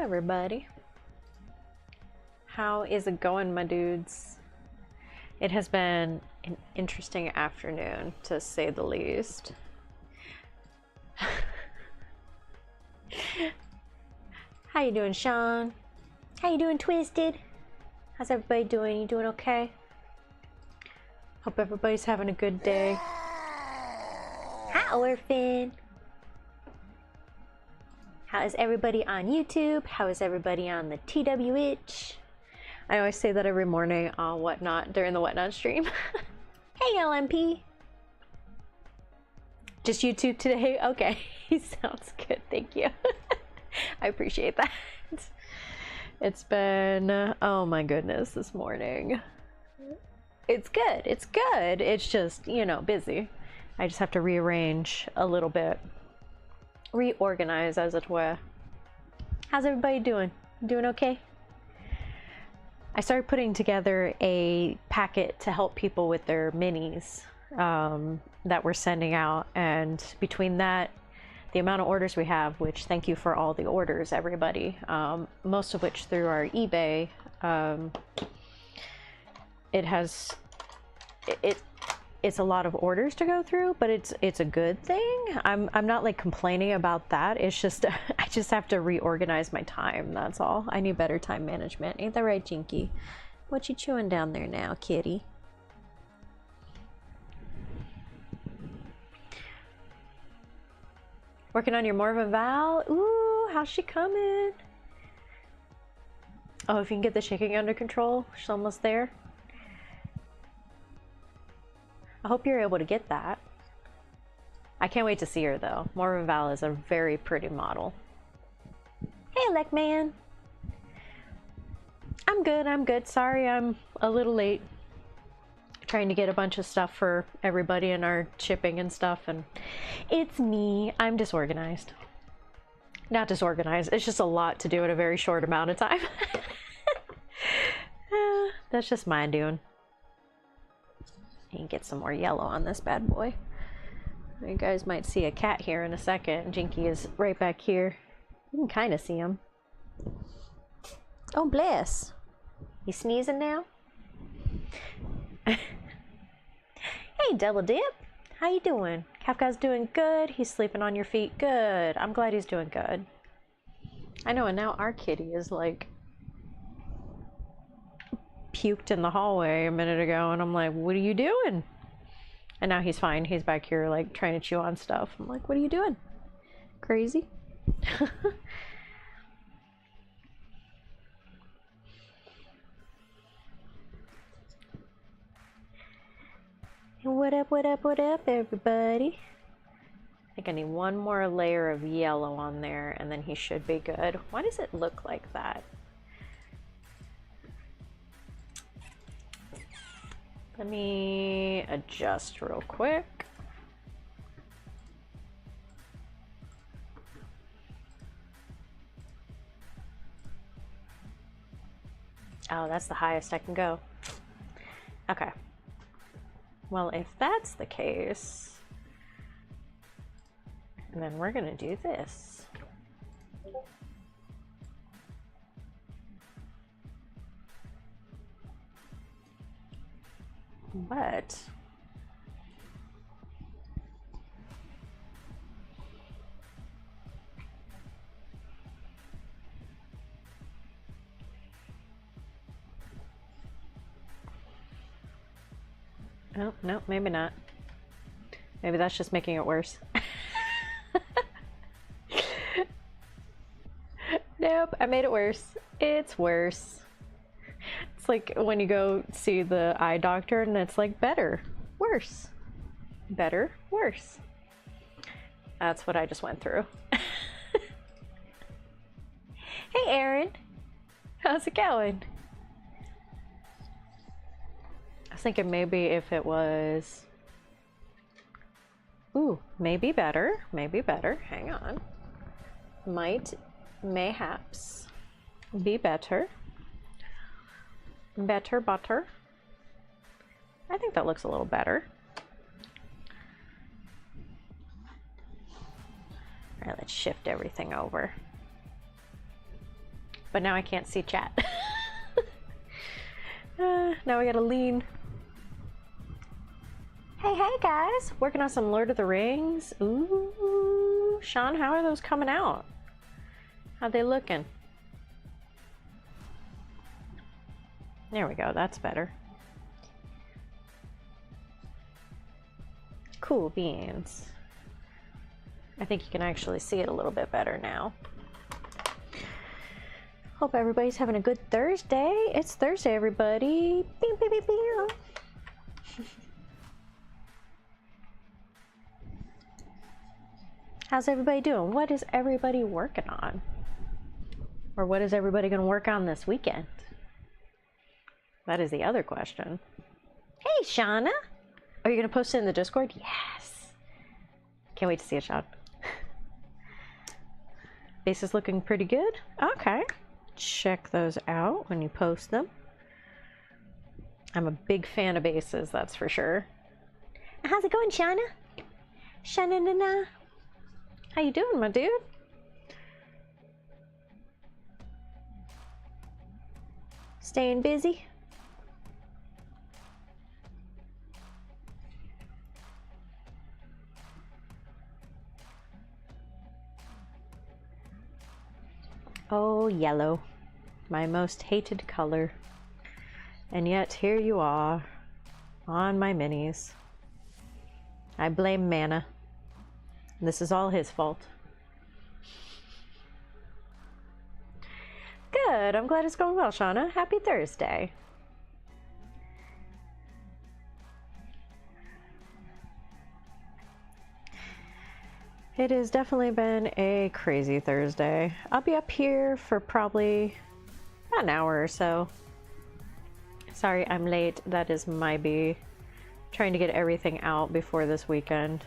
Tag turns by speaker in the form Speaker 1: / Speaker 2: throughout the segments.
Speaker 1: everybody. How is it going, my dudes? It has been an interesting afternoon, to say the least. How you doing, Sean? How you doing, Twisted? How's everybody doing? You doing okay? Hope everybody's having a good day. Hi, Orphan. How is everybody on YouTube? How is everybody on the TWH? I always say that every morning on Whatnot, during the Whatnot stream. Hey, LMP. Just YouTube today? Okay, sounds good, thank you. I appreciate that. It's been, oh my goodness, this morning. It's good, it's good. It's just, you know, busy. I just have to rearrange a little bit. Reorganize, as it were. How's everybody doing? Doing okay? I started putting together a packet to help people with their minis that we're sending out, and between that, the amount of orders we have, which thank you for all the orders, everybody, most of which through our eBay, it's a lot of orders to go through, but it's a good thing. I'm not like complaining about that. It's just I just have to reorganize my time, that's all. I need better time management. Ain't that right, Jinky? What you chewing down there now, kitty? Working on your Morven Val? Ooh, how's she coming? Oh, if you can get the shaking under control, she's almost there. I hope you're able to get that. I can't wait to see her though. Morven Val is a very pretty model. Hey, Leckman. I'm good, I'm good. Sorry I'm a little late. Trying to get a bunch of stuff for everybody in our shipping and stuff, and it's me. I'm disorganized. Not disorganized, it's just a lot to do in a very short amount of time. That's just my doing. You can get some more yellow on this bad boy. You guys might see a cat here in a second. Jinky is right back here. You can kind of see him. Oh, bless. You sneezing now? Hey, Double Dip. How you doing? Kafka's doing good. He's sleeping on your feet. Good. I'm glad he's doing good. I know, and now our kitty is like puked in the hallway a minute ago, and I'm like, what are you doing? And now he's fine. He's back here like trying to chew on stuff. I'm like, what are you doing? Crazy? What up, what up, what up, everybody? I think I need one more layer of yellow on there, and then he should be good. Why does it look like that? Let me adjust real quick. Oh, that's the highest I can go. Okay. Well, if that's the case, then we're gonna do this. But oh, no, maybe not. Maybe that's just making it worse. Nope, I made it worse. It's worse. It's like when you go see the eye doctor and it's like better, worse, better, worse. That's what I just went through. Hey, Aaron. How's it going? I was thinking maybe if it was... Ooh, maybe better, maybe better. Hang on. Mayhaps be better. Better butter. I think that looks a little better. All right, let's shift everything over. but now I can't see chat. Now I gotta lean. Hey guys! Working on some Lord of the Rings. Ooh, Sean, how are those coming out? How they looking? There we go, that's better. Cool beans. I think you can actually see it a little bit better now. Hope everybody's having a good Thursday. It's Thursday, everybody. Beep, beep, beep, beep. How's everybody doing? What is everybody working on? Or what is everybody going to work on this weekend? That is the other question. Hey, Shauna. Are you going to post it in the Discord? Yes. Can't wait to see it, Sean. Base is looking pretty good. Okay. Check those out when you post them. I'm a big fan of bases, that's for sure. How's it going, Shauna? Shauna-na-na. How you doing, my dude? Staying busy? Oh, yellow. My most hated color. And yet here you are, on my minis. I blame Mana. This is all his fault. Good, I'm glad it's going well, Shauna. Happy Thursday. It has definitely been a crazy Thursday. I'll be up here for probably about an hour or so. Sorry, I'm late. That is my B. Trying to get everything out before this weekend.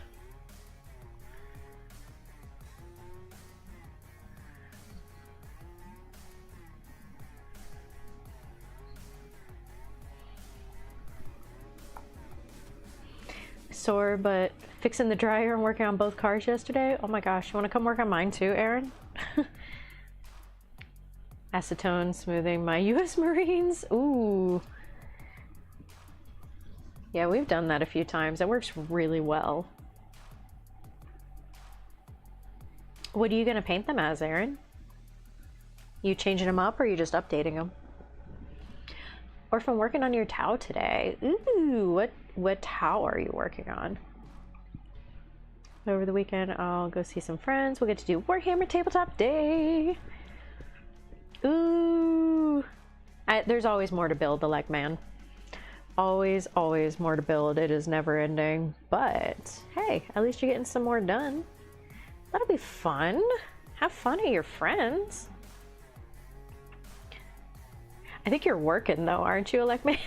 Speaker 1: Sore, but fixing the dryer and working on both cars yesterday. Oh my gosh, you want to come work on mine too, Aaron? Acetone smoothing my US Marines. Ooh. Yeah, we've done that a few times. It works really well. What are you gonna paint them as, Aaron? You changing them up or are you just updating them? Or from working on your Tau today. Ooh, what Tau are you working on? Over the weekend, I'll go see some friends. We'll get to do Warhammer Tabletop Day. Ooh. There's always more to build, the like man. Always, always more to build. It is never ending. But, hey, at least you're getting some more done. That'll be fun. Have fun at your friends. I think you're working though, aren't you, Elect Man?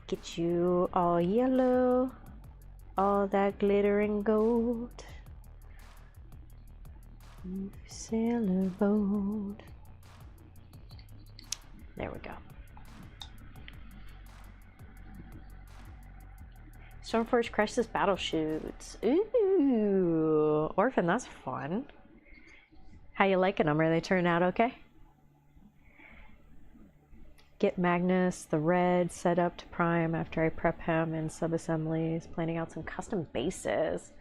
Speaker 1: Get you all yellow, all that glittering gold. Sailor boat. There we go. Stormforge Crisis Battle Shoots. Ooh, Orphan, that's fun. How you liking them? Are they turning out okay? Get Magnus, the red, set up to prime after I prep him in sub-assemblies, planning out some custom bases.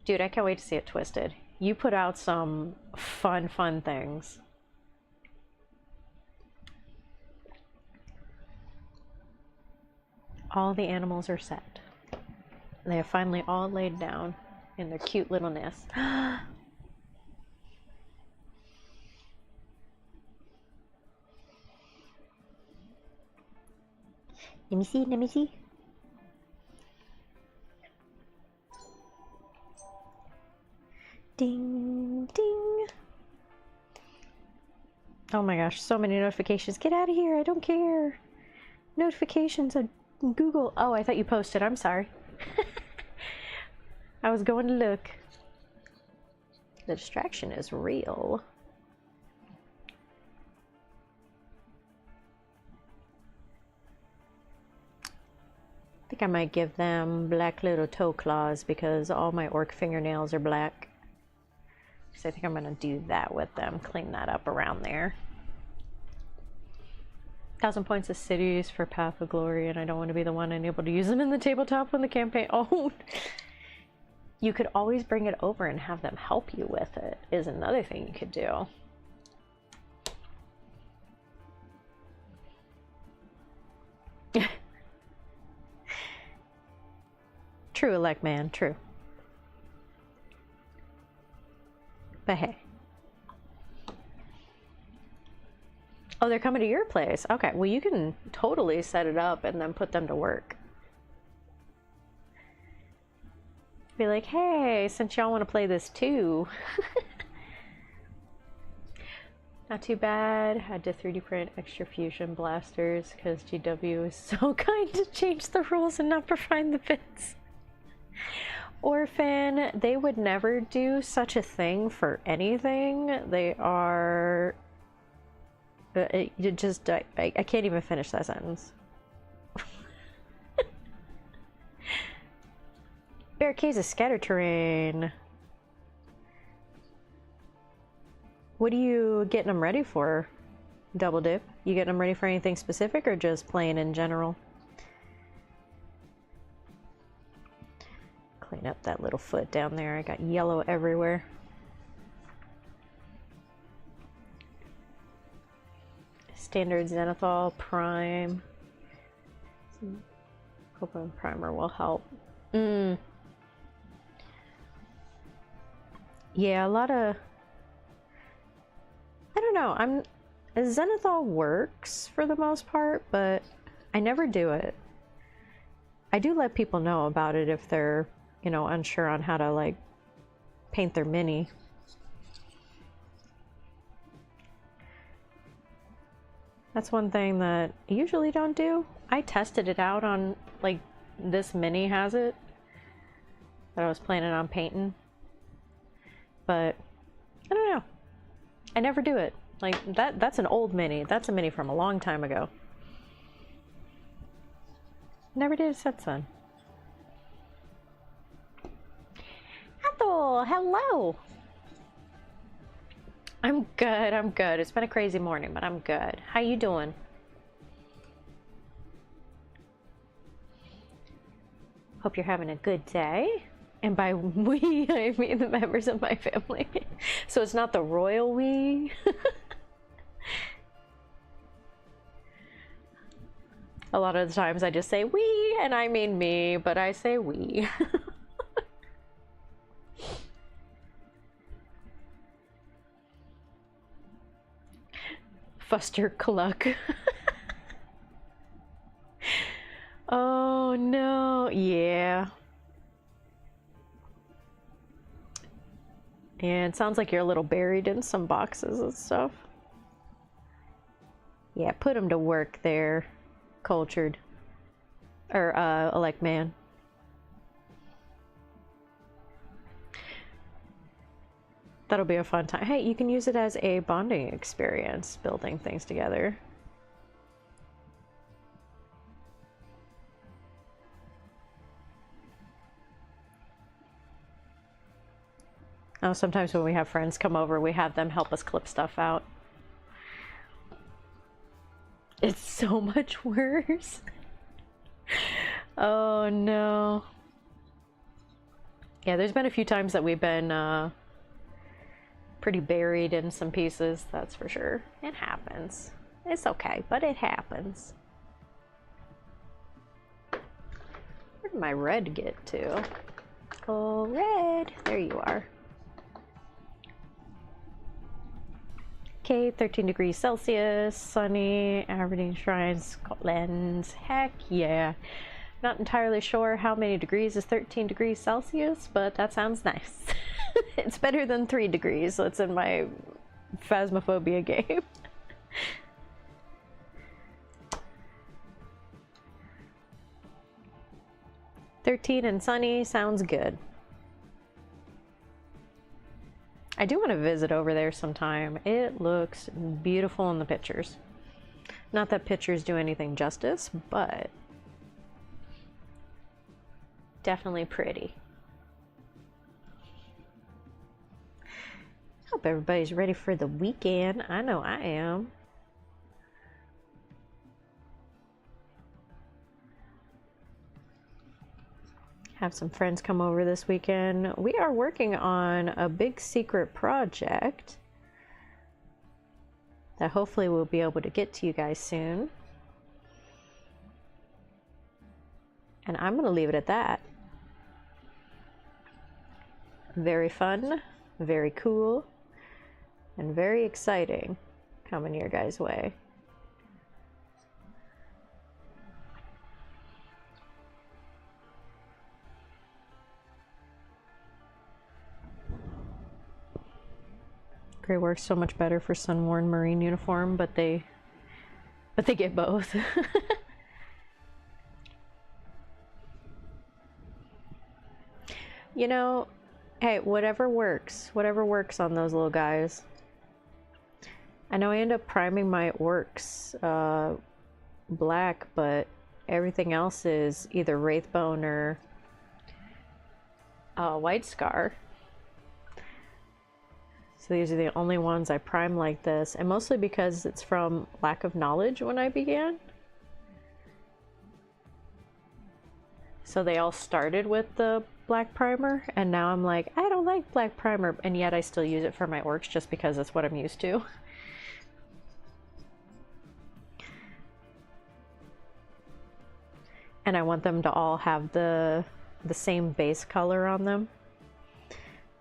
Speaker 1: Dude, I can't wait to see it twisted. You put out some fun things. All the animals are set. They have finally all laid down in their cute little nests. Let me see, let me see. Ding, ding. Oh my gosh, so many notifications. Get out of here, I don't care. Notifications on Google. Oh, I thought you posted, I'm sorry. I was going to look. The distraction is real. think I might give them black little toe claws because all my orc fingernails are black. So I think I'm gonna do that with them, clean that up around there. 1,000 points of cities for Path of Glory, and I don't want to be the one unable to use them in the tabletop when the campaign. Oh, you could always bring it over and have them help you with it, is another thing you could do. True, elect man, true. But hey. Oh, they're coming to your place. Okay, well, you can totally set it up and then put them to work. Be like, hey, since y'all want to play this too. Not too bad. Had to 3D print extra fusion blasters because GW is so kind to change the rules and not provide the bits. Orphan, they would never do such a thing for anything. They I can't even finish that sentence. Barricades of scatter terrain. What are you getting them ready for, Double Dip? You getting them ready for anything specific or just playing in general? Clean up that little foot down there. I got yellow everywhere. Standard Zenithal Prime. Hoping Primer will help. Yeah, a lot of... I don't know. Zenithal works for the most part, but I never do it. I do let people know about it if they're, you know, unsure on how to, like, paint their mini. That's one thing that I usually don't do. I tested it out on, like, this mini has it that I was planning on painting, but I don't know. I never do it. Like, that's an old mini. That's a mini from a long time ago. Never did it since then. Ethel, hello! I'm good, I'm good. It's been a crazy morning, but I'm good. How you doing? Hope you're having a good day. And by we, I mean the members of my family. So it's not the royal we. A lot of the times I just say we, and I mean me, but I say we. Fuster Cluck. Oh no, yeah. And it sounds like you're a little buried in some boxes and stuff. Yeah, put them to work there, Cultured. Or, elect man. That'll be a fun time. Hey, you can use it as a bonding experience, building things together. Oh, sometimes when we have friends come over, we have them help us clip stuff out. It's so much worse. Oh no. Yeah, there's been a few times that we've been pretty buried in some pieces, that's for sure. It happens. It's okay, but it happens. Where did my red get to? Oh, red. There you are. Okay, 13 degrees Celsius, sunny, Aberdeen Shrine, Scotland. Heck yeah. Not entirely sure how many degrees is 13 degrees Celsius, but that sounds nice. It's better than 3 degrees, so it's in my Phasmophobia game. "13 and sunny sounds good." I do want to visit over there sometime. It looks beautiful in the pictures. Not that pictures do anything justice, but Definitely pretty. Hope everybody's ready for the weekend. I know I am. Have some friends come over this weekend. We are working on a big secret project that hopefully we'll be able to get to you guys soon. And I'm going to leave it at that. Very fun, very cool, and very exciting coming your guys' way. Gray works so much better for sun-worn marine uniform, but they get both. You know, hey, whatever works on those little guys. I know I end up priming my Orks black, but everything else is either Wraithbone or White Scar. So these are the only ones I prime like this, and mostly because it's from lack of knowledge when I began. So they all started with the black primer, and now I'm like, I don't like black primer, and yet I still use it for my Orks just because that's what I'm used to. And I want them to all have the same base color on them.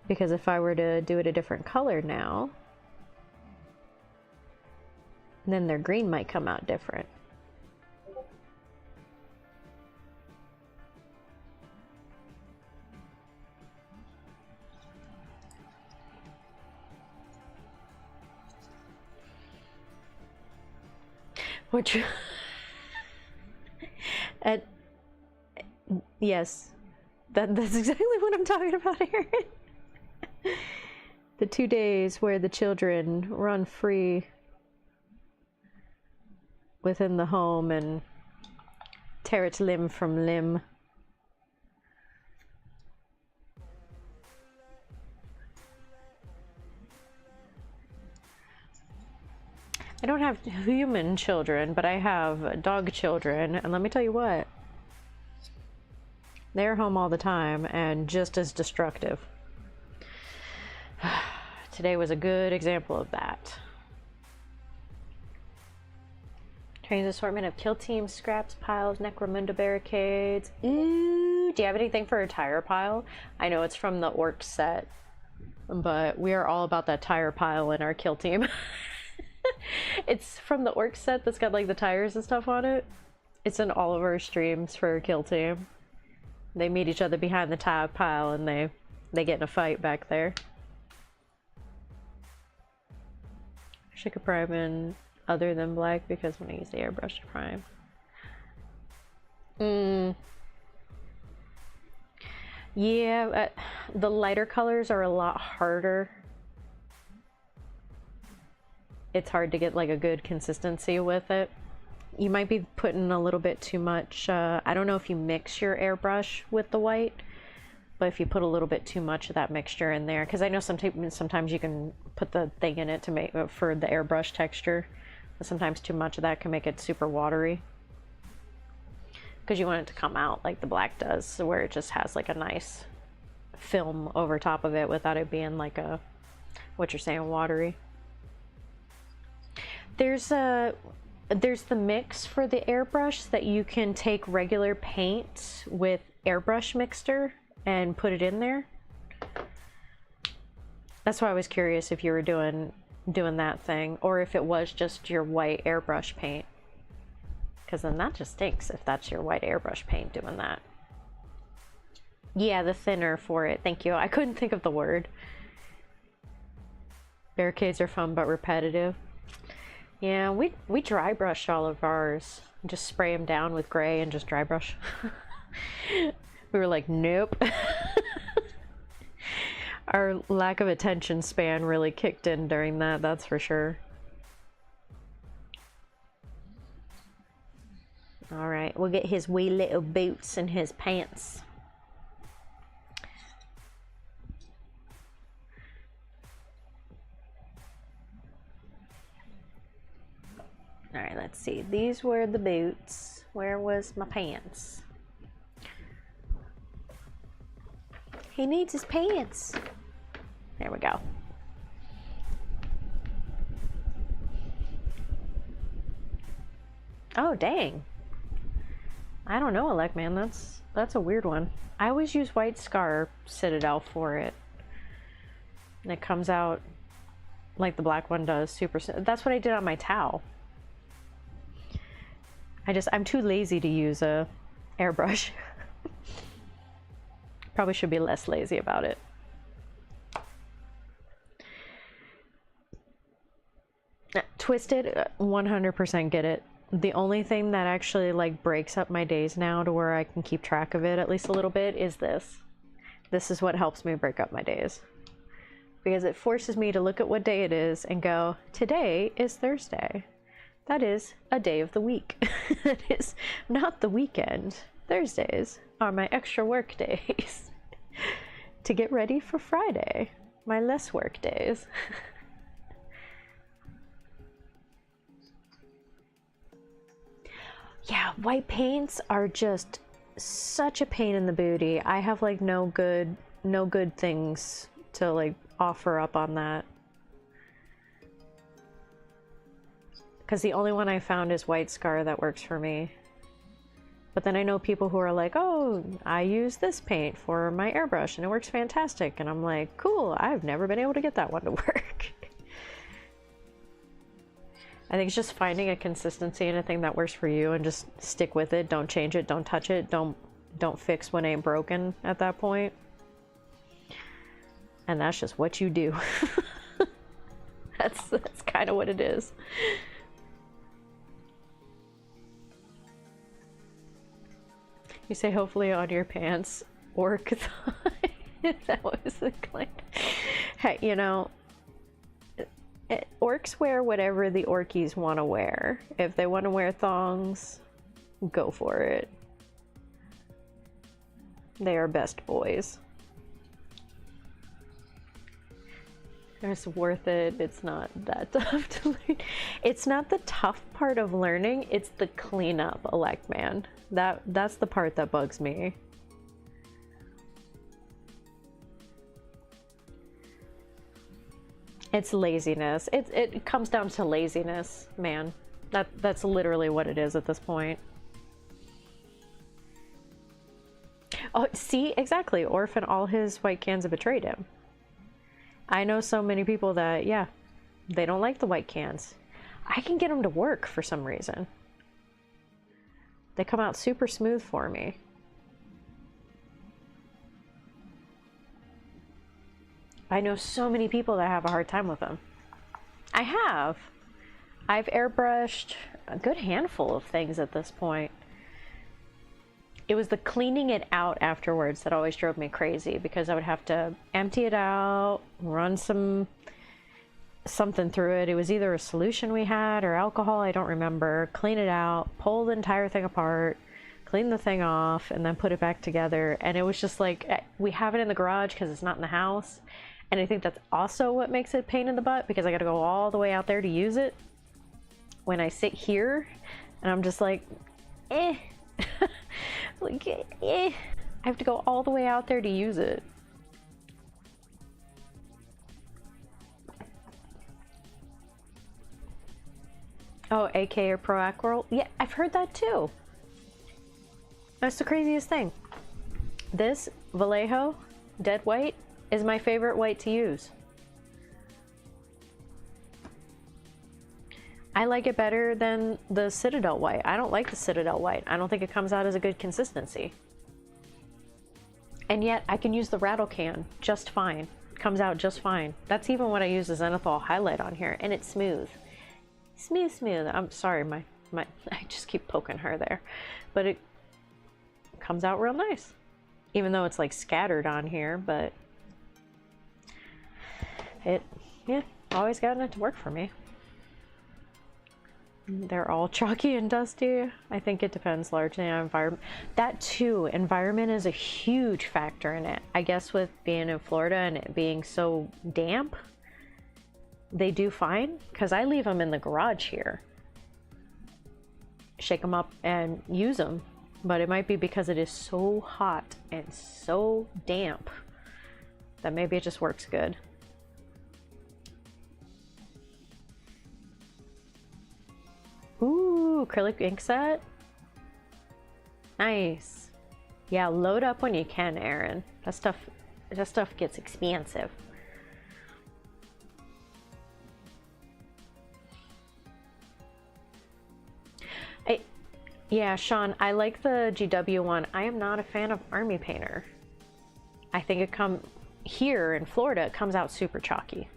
Speaker 1: Because if I were to do it a different color now, then their green might come out different. Which, yes, that's exactly what I'm talking about here. The 2 days where the children run free within the home and tear it limb from limb. I don't have human children, but I have dog children, and let me tell you what, they're home all the time and just as destructive. Today was a good example of that. Trains assortment of kill teams, scraps, piles, Necromunda barricades. Ooh, do you have anything for a tire pile? I know it's from the Orks set, but we are all about that tire pile in our kill team. It's from the Orks set that's got like the tires and stuff on it. It's in all of our streams for a kill team. They meet each other behind the tire pile and they get in a fight back there. I could prime in other than black because when I use the airbrush to prime. Yeah, the lighter colors are a lot harder. It's hard to get like a good consistency with it. You might be putting a little bit too much. I don't know if you mix your airbrush with the white, but if you put a little bit too much of that mixture in there, because I know sometimes you can put the thing in it to make for the airbrush texture, but sometimes too much of that can make it super watery. Because you want it to come out like the black does, so where it just has like a nice film over top of it without it being like a, what you're saying, watery. There's the mix for the airbrush that you can take regular paint with airbrush mixer and put it in there. That's why I was curious if you were doing that thing, or if it was just your white airbrush paint, because then that just stinks if that's your white airbrush paint doing that. Yeah, the thinner for it. Thank you. I couldn't think of the word. Barricades are fun but repetitive. Yeah, we dry brush all of ours. Just spray them down with gray and just dry brush. We were like, nope. Our lack of attention span really kicked in during that, that's for sure. All right, we'll get his wee little boots and his pants. All right, let's see. These were the boots. Where was my pants? He needs his pants. There we go. Oh, dang. I don't know, Alec, man. That's a weird one. I always use White Scar Citadel for it. And it comes out like the black one does. That's what I did on my towel. I'm too lazy to use a airbrush. Probably should be less lazy about it. Twisted, 100% get it. The only thing that actually like breaks up my days now to where I can keep track of it at least a little bit is this. This is what helps me break up my days. Because it forces me to look at what day it is and go, today is Thursday. That is a day of the week. That is not the weekend. Thursdays are my extra work days to get ready for Friday, my less work days. Yeah, white paints are just such a pain in the booty. I have like no good things to like offer up on that. Because the only one I found is White Scar that works for me. But then I know people who are like, oh, I use this paint for my airbrush and it works fantastic. And I'm like, cool, I've never been able to get that one to work. I think it's just finding a consistency in a thing that works for you and just stick with it. Don't change it, don't touch it, don't fix what ain't broken at that point. And that's just what you do. That's kind of what it is. You say hopefully on your pants, orc thigh. That was the claim. Hey, you know, orcs wear whatever the orkies want to wear. If they want to wear thongs, go for it. They are best boys. It's worth it. It's not that tough to learn. It's not the tough part of learning, it's the cleanup, Elect Man. That's the part that bugs me. It's laziness. It comes down to laziness, man. That's literally what it is at this point. Oh, see, exactly. Orph and all his white cans have betrayed him. I know so many people that, yeah, they don't like the white cans. I can get them to work for some reason. They come out super smooth for me. I know so many people that have a hard time with them. I have. I've airbrushed a good handful of things at this point. It was the cleaning it out afterwards that always drove me crazy, because I would have to empty it out, run something through it. It was either a solution we had or alcohol, I don't remember. Clean it out, pull the entire thing apart, clean the thing off, and then put it back together. And it was just like, we have it in the garage because it's not in the house. And I think that's also what makes it a pain in the butt, because I got to go all the way out there to use it. When I sit here and I'm just like, eh. Like, eh. I have to go all the way out there to use it. Oh, AK or Pro Aquarel? Yeah, I've heard that too. That's the craziest thing. This Vallejo Dead White is my favorite white to use. I like it better than the Citadel White. I don't like the Citadel White. I don't think it comes out as a good consistency. And yet I can use the rattle can just fine. It comes out just fine. That's even what I use as Zenithal highlight on here, and it's smooth. Smooth, smooth. I'm sorry, my I just keep poking her there. But it comes out real nice. Even though it's like scattered on here, but yeah, always gotten it to work for me. They're all chalky and dusty. I think it depends largely on environment. That too, environment is a huge factor in it. I guess with being in Florida and it being so damp, they do fine, because I leave them in the garage here. shake them up and use them. But it might be because it is so hot and so damp that maybe it just works good. Ooh, acrylic ink set. Nice. Yeah, load up when you can, Aaron. That stuff gets expensive. Yeah, Sean, I like the GW one. I am not a fan of Army Painter. I think here in Florida, it comes out super chalky.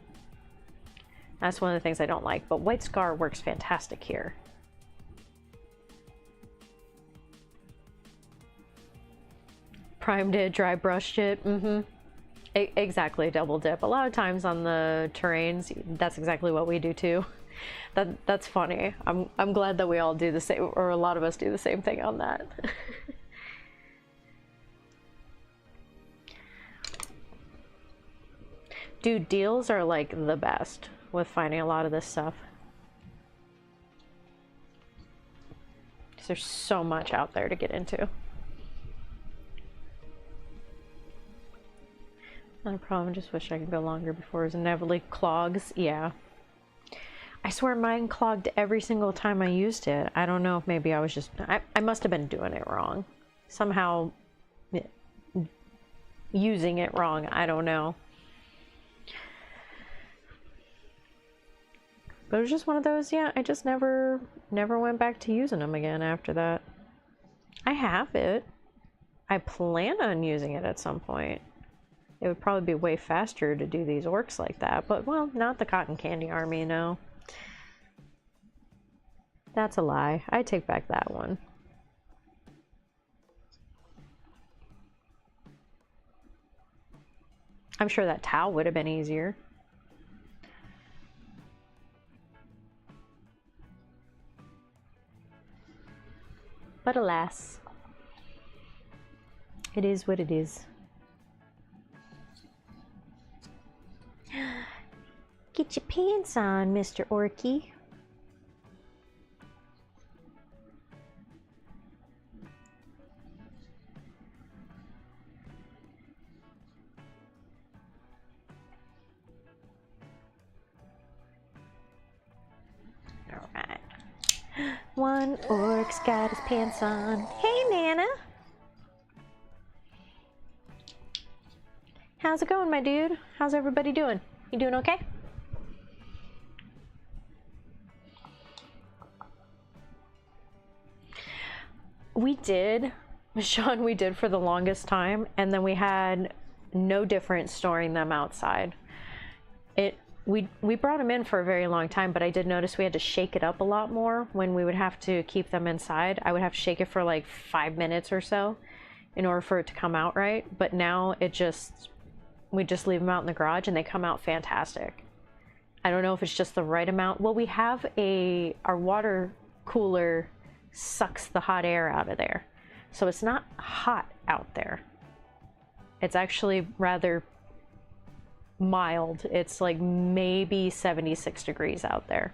Speaker 1: That's one of the things I don't like, but White Scar works fantastic here. Primed it, dry brushed it. Exactly, double dip. A lot of times on the terrains, that's exactly what we do too. That's funny. I'm glad that we all do the same, or a lot of us do the same thing on that. Dude, deals are like the best with finding a lot of this stuff. There's so much out there to get into. Not a problem, just wish I could go longer before it inevitably clogs. Yeah. I swear mine clogged every single time I used it. I don't know if maybe I was just... I must have been doing it wrong. Somehow using it wrong. I don't know. But it was just one of those, yeah, I just never went back to using them again after that. I have it. I plan on using it at some point. It would probably be way faster to do these orcs like that, but well, not the cotton candy army, no. That's a lie. I take back that one. I'm sure that towel would have been easier. But alas, it is what it is. Get your pants on, Mr. Orky. Alright. One orc's got his pants on. Hey, Nana! How's it going, my dude? How's everybody doing? You doing okay? We did, Sean, we did for the longest time, and then we had no difference storing them outside. We brought them in for a very long time, but I did notice we had to shake it up a lot more when we would have to keep them inside. I would have to shake it for like 5 minutes or so in order for it to come out right, but now we just leave them out in the garage and they come out fantastic. I don't know if it's just the right amount. Well, we have our water cooler sucks the hot air out of there. So it's not hot out there. It's actually rather mild. It's like maybe 76 degrees out there.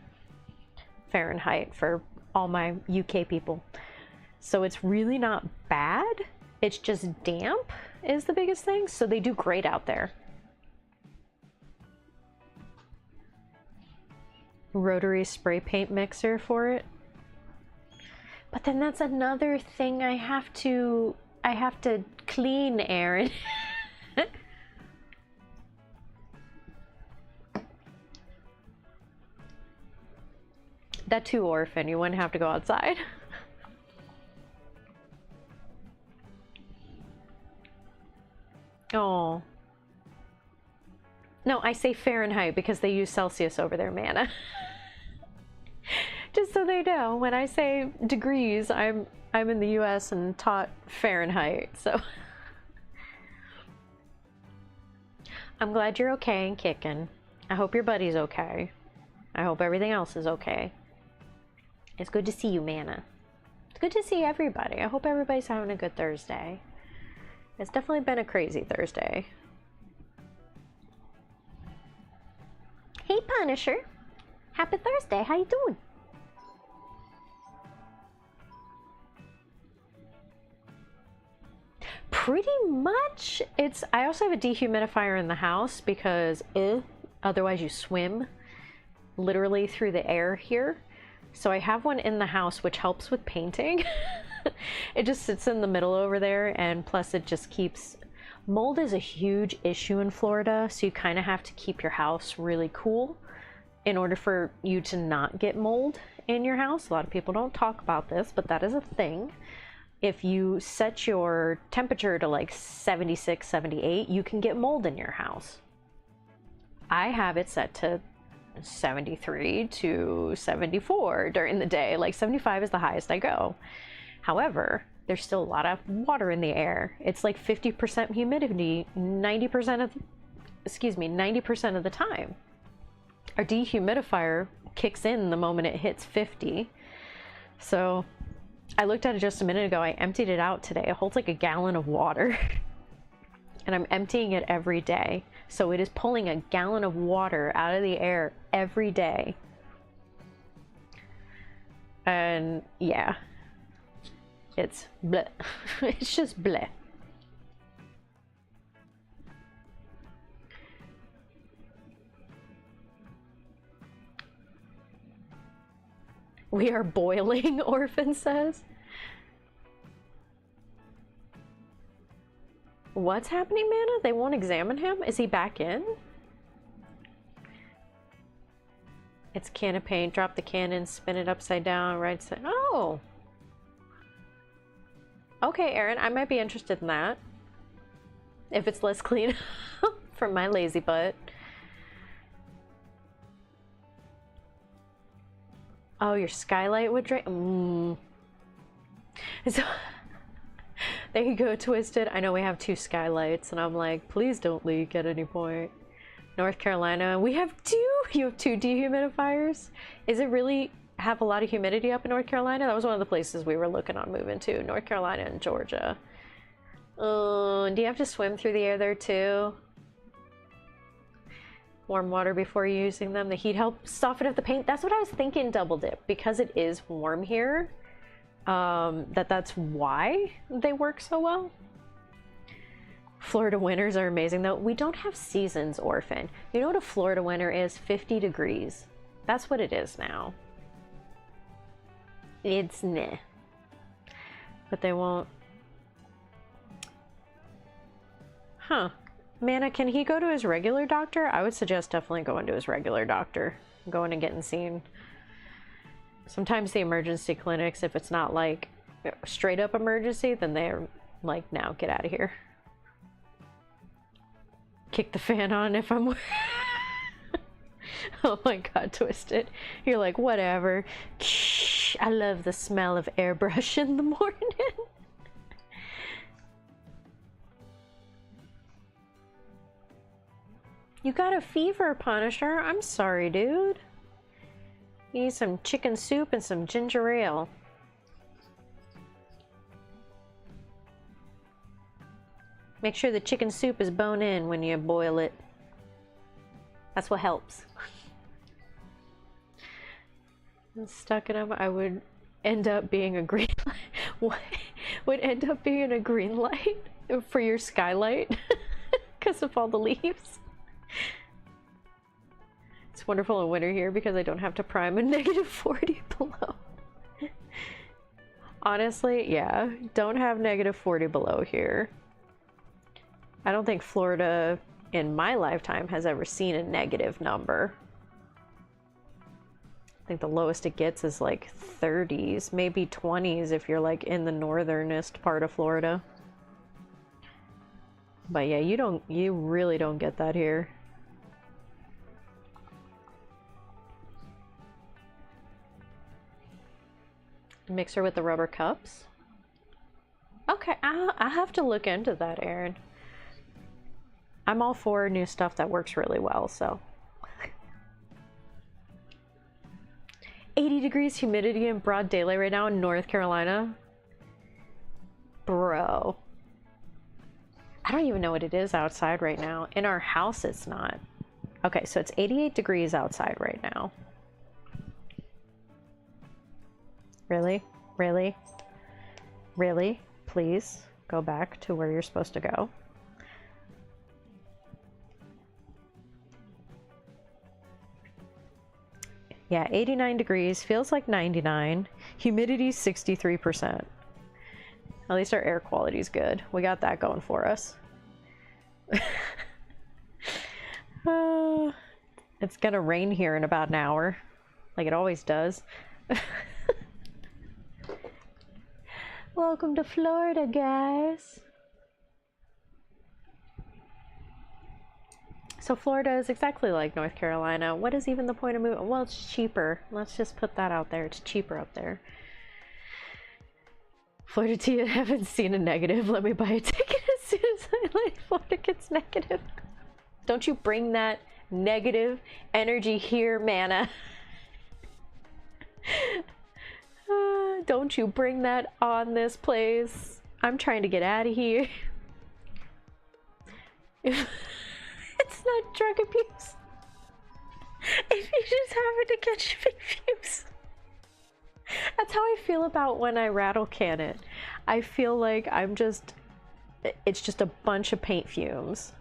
Speaker 1: Fahrenheit for all my UK people. So it's really not bad. It's just damp is the biggest thing. So they do great out there. Rotary spray paint mixer for it. But then that's another thing I have to clean, Aaron. That too, orphan. You wouldn't have to go outside. Oh. No, I say Fahrenheit because they use Celsius over their mana. Just so they know, when I say degrees, I'm in the US and taught Fahrenheit, so. I'm glad you're okay and kicking. I hope your buddy's okay. I hope everything else is okay. It's good to see you, Mana. It's good to see everybody. I hope everybody's having a good Thursday. It's definitely been a crazy Thursday. Hey, Punisher. Happy Thursday. How you doing? Pretty much. I also have a dehumidifier in the house because otherwise you swim literally through the air here. So I have one in the house which helps with painting. It just sits in the middle over there, and plus it just keeps... Mold is a huge issue in Florida, so you kind of have to keep your house really cool in order for you to not get mold in your house. A lot of people don't talk about this, but that is a thing. If you set your temperature to like 76, 78, you can get mold in your house. I have it set to 73 to 74 during the day. Like 75 is the highest I go. However, there's still a lot of water in the air. It's like 50% humidity 90% of the time. Our dehumidifier kicks in the moment it hits 50. So I looked at it just a minute ago. I emptied it out today. It holds like a gallon of water. And I'm emptying it every day. So it is pulling a gallon of water out of the air every day. And yeah, it's bleh. It's just bleh. We are boiling, Orphan says. What's happening, Mana? They won't examine him? Is he back in? It's a can of paint. Drop the can in, spin it upside down, right side. Oh! Okay, Aaron, I might be interested in that. If it's less clean from my lazy butt. Oh, your skylight would drain? So, there you go, Twisted. I know we have 2 skylights, and I'm like, please don't leak at any point. North Carolina, we have 2! You have 2 dehumidifiers? Is it really have a lot of humidity up in North Carolina? That was one of the places we were looking on moving to. North Carolina and Georgia. Do you have to swim through the air there too? Warm water before using them. The heat helps soften up the paint. That's what I was thinking, Double Dip. Because it is warm here, that's why they work so well. Florida winters are amazing though. We don't have seasons, Orphan. You know what a Florida winter is? 50 degrees. That's what it is now. It's meh. But they won't. Huh. Mana, can he go to his regular doctor? I would suggest definitely going to his regular doctor. Going and getting seen. Sometimes the emergency clinics, if it's not like straight up emergency, then they're like, now get out of here. Kick the fan on if I'm... Oh my god, Twisted. You're like, whatever. I love the smell of airbrush in the morning. You got a fever, Punisher. I'm sorry, dude. You need some chicken soup and some ginger ale. Make sure the chicken soup is bone in when you boil it. That's what helps. Stuck it up, I would end up being a green light. What? Would end up being a green light for your skylight because of all the leaves. It's wonderful in winter here because I don't have to prime in -40 below. Honestly, yeah, don't have -40 below here. I don't think Florida in my lifetime has ever seen a negative number. I think the lowest it gets is like 30s, maybe 20s if you're like in the northernest part of Florida. But yeah, you really don't get that here. Mixer with the rubber cups. Okay, I have to look into that, Aaron. I'm all for new stuff that works really well, so. 80 degrees humidity in broad daylight right now in North Carolina. Bro. I don't even know what it is outside right now. In our house, it's not. Okay, so it's 88 degrees outside right now. Really? Really? Really? Please? go back to where you're supposed to go. Yeah, 89 degrees, feels like 99. Humidity 63%. At least our air quality is good. We got that going for us. It's gonna rain here in about an hour, like it always does. Welcome to Florida, guys. So Florida is exactly like North Carolina. What is even the point of moving? Well, it's cheaper. Let's just put that out there. It's cheaper up there. Florida tea, I haven't seen a negative. Let me buy a ticket as soon as I leave. Florida gets negative. Don't you bring that negative energy here, Mana. Don't you bring that on this place. I'm trying to get out of here. It's not drug abuse. If you just happen to catch big fumes. That's how I feel about when I rattle can it. I feel like it's just a bunch of paint fumes.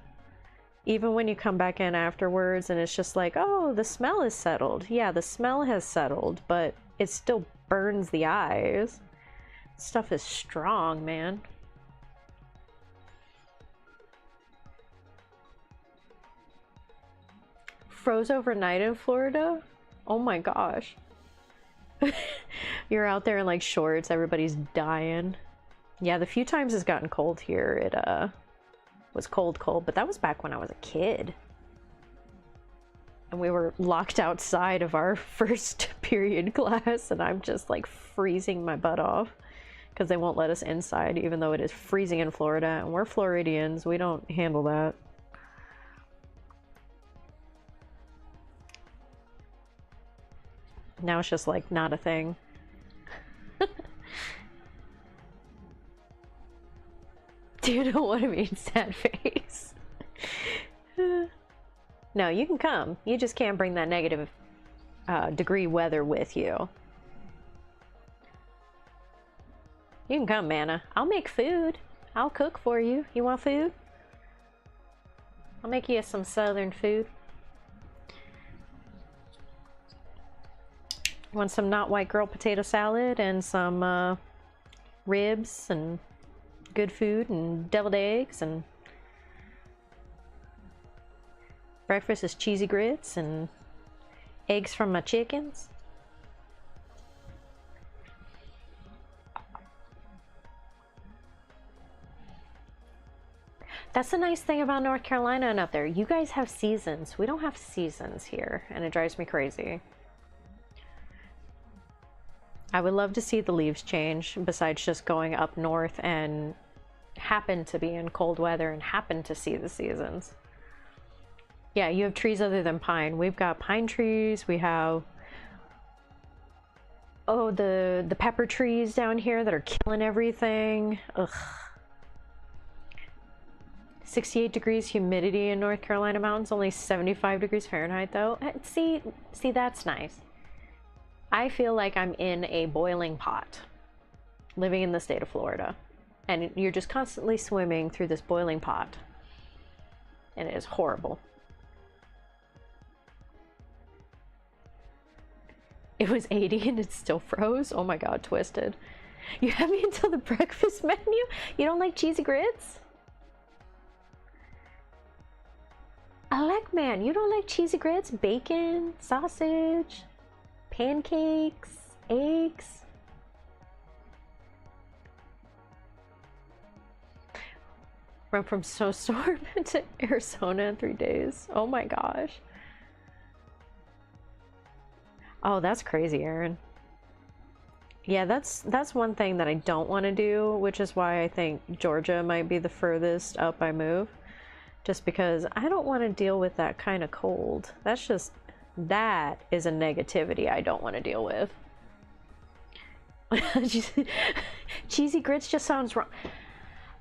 Speaker 1: Even when you come back in afterwards and it's just like, oh, the smell is settled. Yeah, the smell has settled, but it still burns the eyes. Stuff is strong, man. Froze overnight in Florida? Oh my gosh. You're out there in like shorts, everybody's dying. Yeah, the few times it's gotten cold here, it was cold, but that was back when I was a kid. And we were locked outside of our first period class, and I'm just like freezing my butt off because they won't let us inside, even though it is freezing in Florida, and we're Floridians, we don't handle that. Now it's just like not a thing. Do you know what I mean? Sad face. No, you can come. You just can't bring that negative degree weather with you. You can come, Mana. I'll make food. I'll cook for you. You want food? I'll make you some southern food. Want some not white girl potato salad and some ribs and good food and deviled eggs, and breakfast is cheesy grits and eggs from my chickens. That's the nice thing about North Carolina and up there. You guys have seasons. We don't have seasons here, and it drives me crazy. I would love to see the leaves change, besides just going up north and happen to be in cold weather and happen to see the seasons. Yeah, you have trees other than pine. We've got pine trees, we have, oh, the pepper trees down here that are killing everything. Ugh. 68 degrees humidity in North Carolina mountains, only 75 degrees Fahrenheit though. See, that's nice. I feel like I'm in a boiling pot, living in the state of Florida. And you're just constantly swimming through this boiling pot. And it is horrible. It was 80 and it still froze? Oh my god, Twisted. You had me until the breakfast menu? You don't like cheesy grits? Man, you don't like cheesy grits? Bacon? Sausage? Pancakes? Eggs? Went from snowstorm to Arizona in 3 days. Oh my gosh. Oh, that's crazy, Aaron. Yeah, that's one thing that I don't want to do, which is why I think Georgia might be the furthest up I move. Just because I don't want to deal with that kind of cold. That is a negativity I don't want to deal with. Cheesy grits just sounds wrong.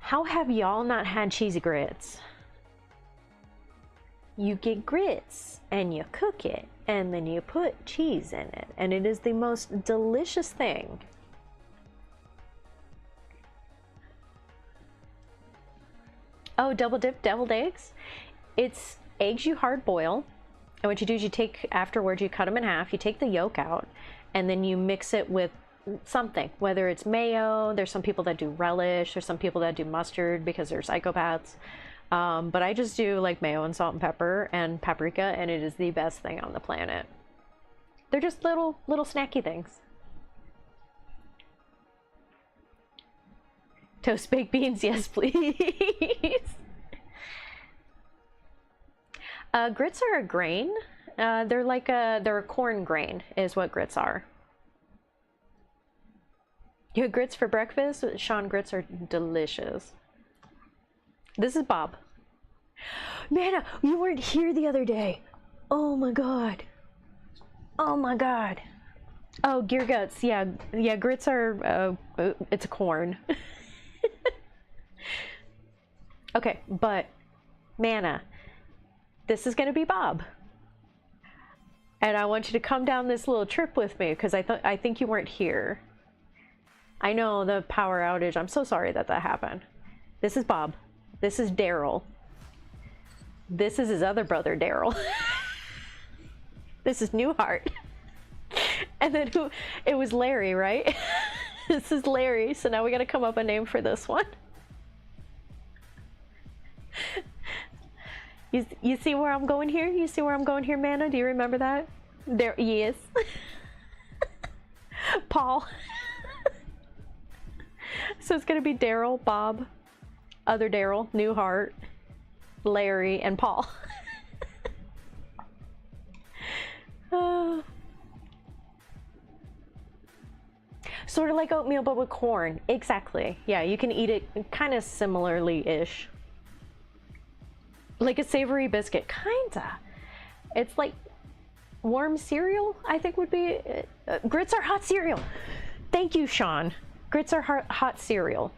Speaker 1: How have y'all not had cheesy grits? You get grits and you cook it and then you put cheese in it, and it is the most delicious thing. Oh, double dip deviled eggs? It's eggs you hard boil. And what you do is you take, afterwards, you cut them in half, you take the yolk out, and then you mix it with something, whether it's mayo, there's some people that do relish, there's some people that do mustard because they're psychopaths. But I just do like mayo and salt and pepper and paprika, and it is the best thing on the planet. They're just little snacky things. Toast baked beans, yes please. Grits are a grain. They're a corn grain is what grits are. You had grits for breakfast? Sean, grits are delicious. This is Bob. Manna, you weren't here the other day. Oh my god. Oh my god. Oh, gear guts. Yeah, grits are, it's a corn. Okay, but Manna, this is gonna be Bob. And I want you to come down this little trip with me because I think you weren't here. I know the power outage. I'm so sorry that happened. This is Bob. This is Daryl. This is his other brother, Daryl. This is Newhart. And then it was Larry, right? This is Larry. So now we got to come up a name for this one. You see where I'm going here? You see where I'm going here, Manna? Do you remember that? There, yes. Paul. So it's gonna be Daryl, Bob, other Daryl, Newhart, Larry, and Paul. Sort of like oatmeal, but with corn. Exactly. Yeah, you can eat it kind of similarly-ish. Like a savory biscuit, kinda. It's like warm cereal, I think would be. Grits are hot cereal. Thank you, Sean. Grits are hot cereal.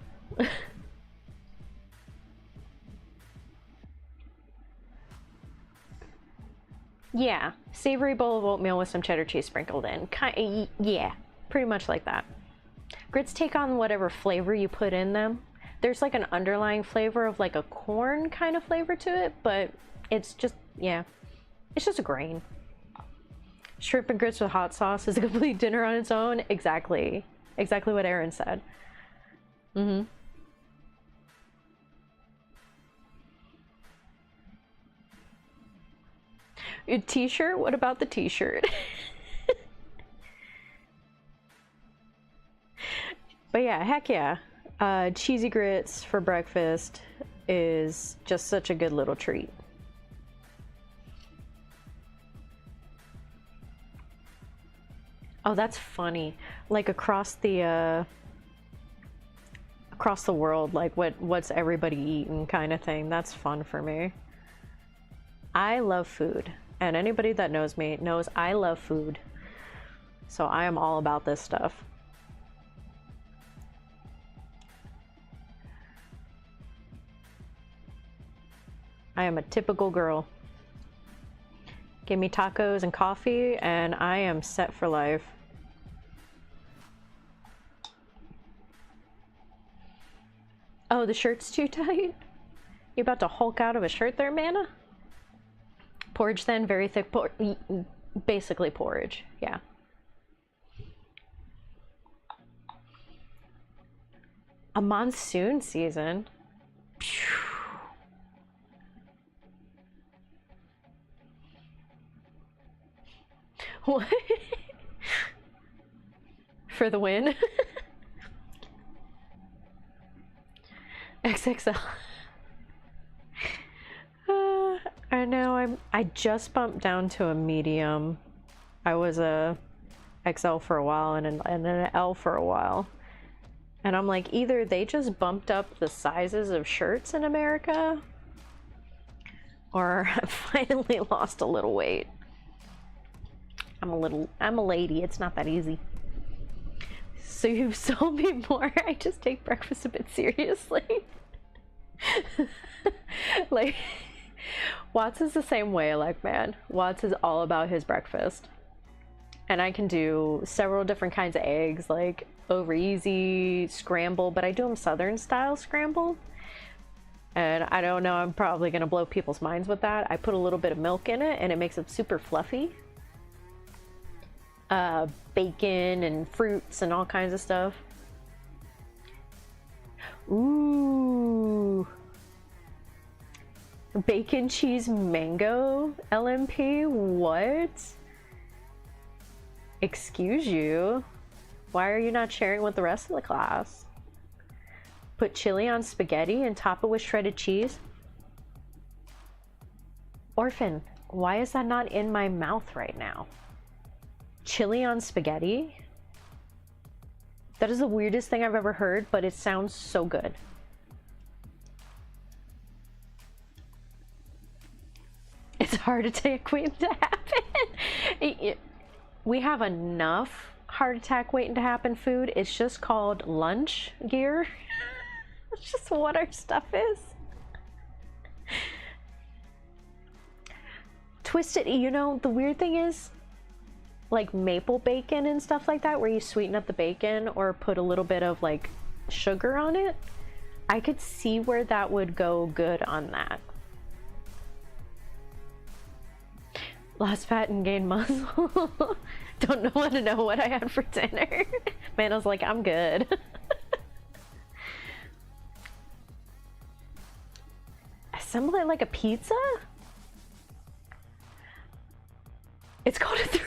Speaker 1: Yeah, savory bowl of oatmeal with some cheddar cheese sprinkled in. Yeah, pretty much like that. Grits take on whatever flavor you put in them. There's like an underlying flavor of like a corn kind of flavor to it, but it's just, yeah, it's just a grain. Shrimp and grits with hot sauce is a complete dinner on its own. Exactly. Exactly what Aaron said. Mm-hmm. A t-shirt? What about the t-shirt? But yeah, heck yeah. Cheesy grits for breakfast is just such a good little treat. Oh, that's funny. Like across the world, like what's everybody eating kind of thing. That's fun for me. I love food, and anybody that knows me knows I love food. So I am all about this stuff. I am a typical girl. Give me tacos and coffee, and I am set for life. Oh, the shirt's too tight? You about to Hulk out of a shirt there, Manna? Porridge then, very thick basically porridge, yeah. A monsoon season? Phew. What? For the win? XXL. I know, I just bumped down to a medium. I was a XL for a while and an L for a while. And I'm like, either they just bumped up the sizes of shirts in America, or I finally lost a little weight. I'm a lady, it's not that easy. So you've sold me more. I just take breakfast a bit seriously. Like, Watts is the same way, like, man. Watts is all about his breakfast. And I can do several different kinds of eggs, like over easy, scramble, but I do them Southern style scrambled. And I don't know, I'm probably gonna blow people's minds with that. I put a little bit of milk in it and it makes it super fluffy. Bacon and fruits and all kinds of stuff. Ooh. Bacon cheese mango LMP? What? Excuse you? Why are you not sharing with the rest of the class? Put chili on spaghetti and top it with shredded cheese? Orphan, why is that not in my mouth right now? Chili on spaghetti? That is the weirdest thing I've ever heard, but it sounds so good. It's a heart attack waiting to happen. We have enough heart attack waiting to happen food. It's just called lunch gear. It's just what our stuff is. Twisted, you know, the weird thing is, like maple bacon and stuff like that, where you sweeten up the bacon or put a little bit of like sugar on it, I could see where that would go good on that. Lost fat and gained muscle. Don't want to know what I had for dinner. Man, I was like, I'm good. Assemble it like a pizza? It's called a 3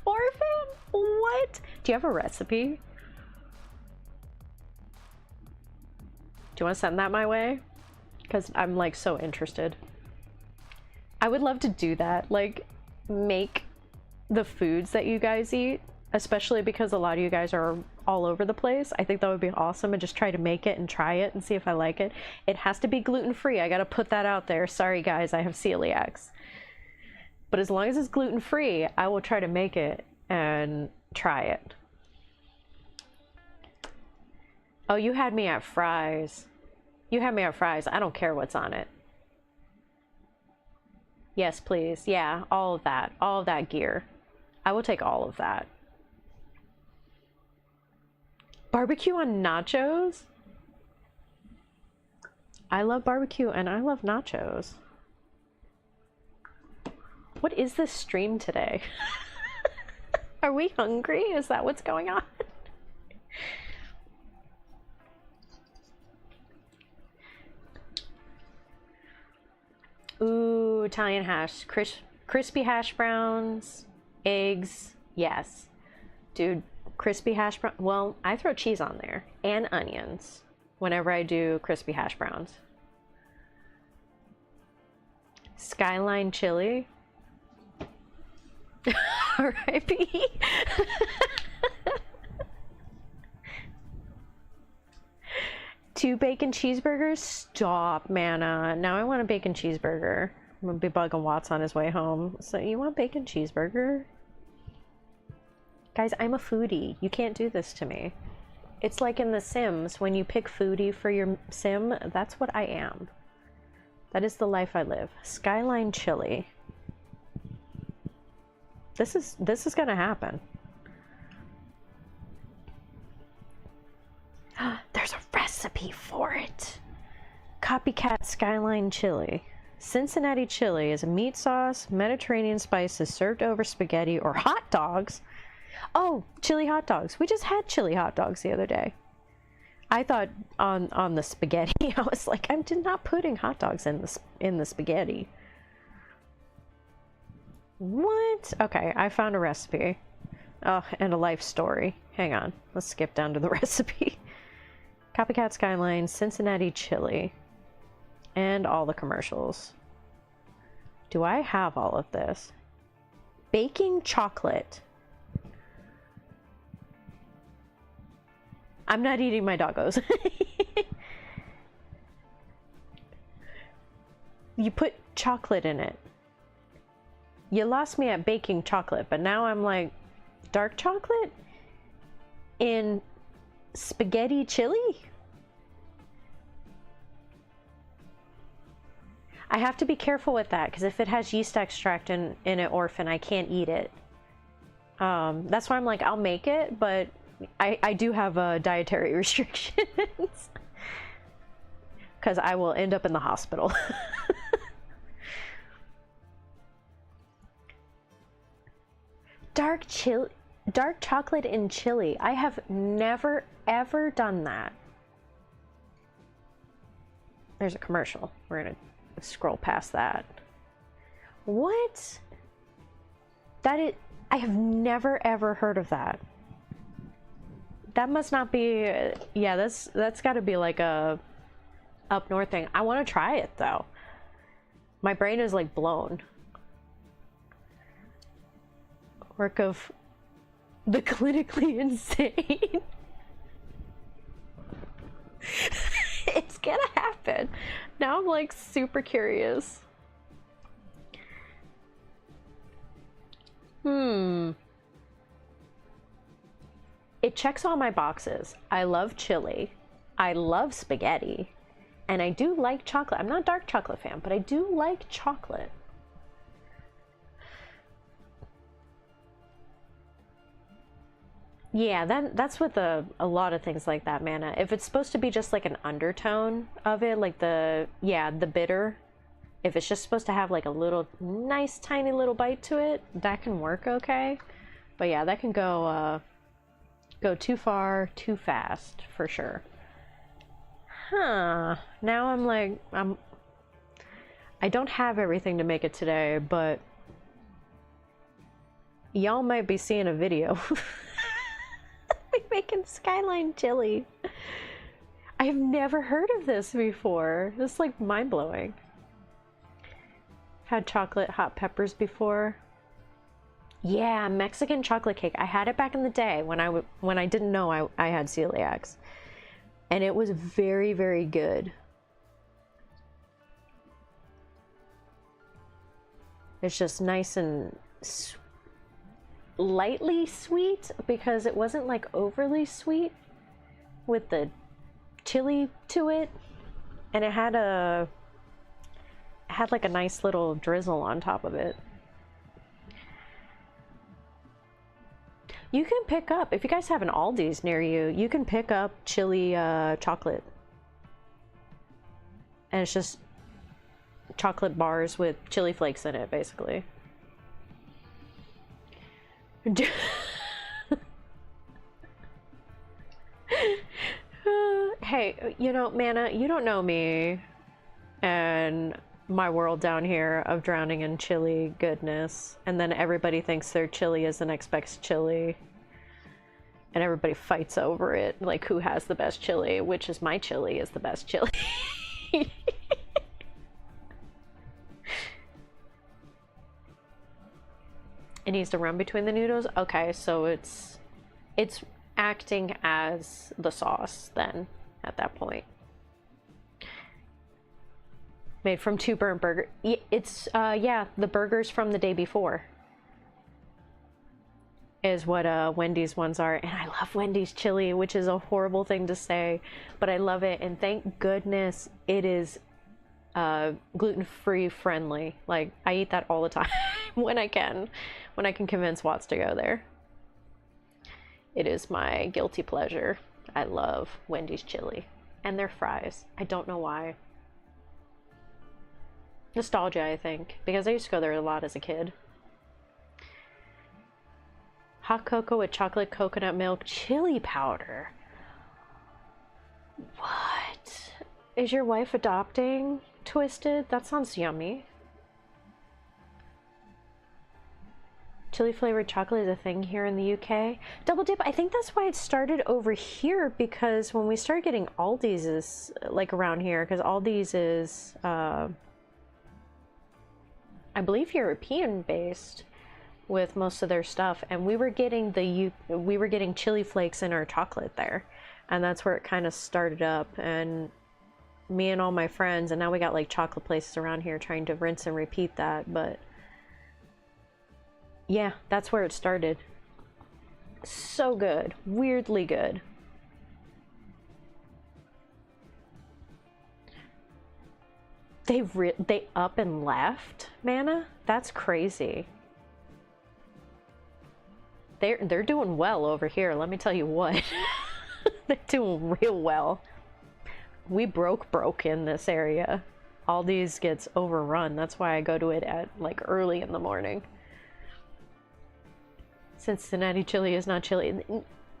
Speaker 1: Orphan? What? Do you have a recipe? Do you want to send that my way? Because I'm like so interested. I would love to do that. Like, make the foods that you guys eat, especially because a lot of you guys are all over the place. I think that would be awesome, and just try to make it and try it and see if I like it. It has to be gluten-free. I gotta put that out there. Sorry guys, I have celiacs. But as long as it's gluten-free, I will try to make it and try it. Oh, you had me at fries. You had me at fries. I don't care what's on it. Yes, please. Yeah, all of that. All of that gear. I will take all of that. Barbecue on nachos? I love barbecue and I love nachos. What is this stream today? Are we hungry? Is that what's going on? Ooh, Italian hash. Crispy hash browns, eggs. Yes. Dude, crispy hash brown. Well, I throw cheese on there and onions whenever I do crispy hash browns. Skyline chili. R.I.P. Two bacon cheeseburgers? Stop, Mana. Now I want a bacon cheeseburger. I'm gonna be bugging Watts on his way home. So you want bacon cheeseburger? Guys, I'm a foodie. You can't do this to me. It's like in The Sims, when you pick foodie for your sim, that's what I am. That is the life I live. Skyline chili. This is gonna happen. There's a recipe for it. Copycat Skyline chili. Cincinnati chili is a meat sauce, Mediterranean spices served over spaghetti or hot dogs. Oh, chili hot dogs. We just had chili hot dogs the other day. I thought on the spaghetti, I was like, I'm not putting hot dogs in the spaghetti. What? Okay, I found a recipe. Oh, and a life story. Hang on, let's skip down to the recipe. Copycat Skyline, Cincinnati chili, and all the commercials. Do I have all of this? Baking chocolate. I'm not eating my doggos. You put chocolate in it. You lost me at baking chocolate, but now I'm like, dark chocolate in spaghetti chili? I have to be careful with that, because if it has yeast extract in it, Orphan, I can't eat it. That's why I'm like, I'll make it, but I do have dietary restrictions. because I will end up in the hospital. Dark chocolate and chili. I have never ever done that. There's a commercial. We're gonna scroll past that. What? That is, I have never ever heard of that. That must not be, yeah, that's gotta be like a up north thing. I want to try it though. My brain is like blown. Work of the clinically insane. It's gonna happen. Now I'm like super curious. It checks all my boxes. I love chili. I love spaghetti. And I do like chocolate. I'm not a dark chocolate fan, but I do like chocolate. Yeah, that's with a lot of things like that, Mana. If it's supposed to be just like an undertone of it, like the bitter, if it's just supposed to have like a little nice tiny little bite to it, that can work okay. But yeah, that can go too far, too fast, for sure. Huh. Now I'm like, I don't have everything to make it today, but y'all might be seeing a video. Making skyline chili. I have never heard of this before. This is like mind-blowing. Had chocolate hot peppers before. Yeah, Mexican chocolate cake. I had it back in the day when I didn't know I had celiacs. And it was very, very good. It's just nice and lightly sweet because it wasn't like overly sweet with the chili to it, and it had like a nice little drizzle on top of it. You can pick up, if you guys have an Aldi's near you, you can pick up chili chocolate, and it's just chocolate bars with chili flakes in it, basically. Hey, you know, Mana, you don't know me and my world down here of drowning in chili goodness, and then everybody thinks their chili is the next best chili, and everybody fights over it, like who has the best chili, which is my chili is the best chili. It needs to run between the noodles. Okay, so it's acting as the sauce then at that point. Made from 2 burnt burger. It's yeah, the burgers from the day before is what Wendy's ones are, and I love Wendy's chili, which is a horrible thing to say, but I love it, and thank goodness it is gluten-free friendly. Like, I eat that all the time when I can convince Watts to go there. It is my guilty pleasure. I love Wendy's chili and their fries. I don't know why. Nostalgia, I think, because I used to go there a lot as a kid. Hot cocoa with chocolate, coconut milk, chili powder. What? Is your wife adopting Twisted? That sounds yummy. Chili flavored chocolate is a thing here in the UK. Double dip, I think that's why it started over here, because when we started getting Aldi's is like around here, because Aldi's is I believe European based with most of their stuff, and we were getting chili flakes in our chocolate there, and that's where it kind of started up, and me and all my friends, and now we got like chocolate places around here trying to rinse and repeat that, but yeah, that's where it started. So good. Weirdly good. They up and left, Mana? That's crazy. They're doing well over here, let me tell you what. They're doing real well. we broke in this area. Aldi's gets overrun. That's why I go to it at like early in the morning. Cincinnati chili is not chili.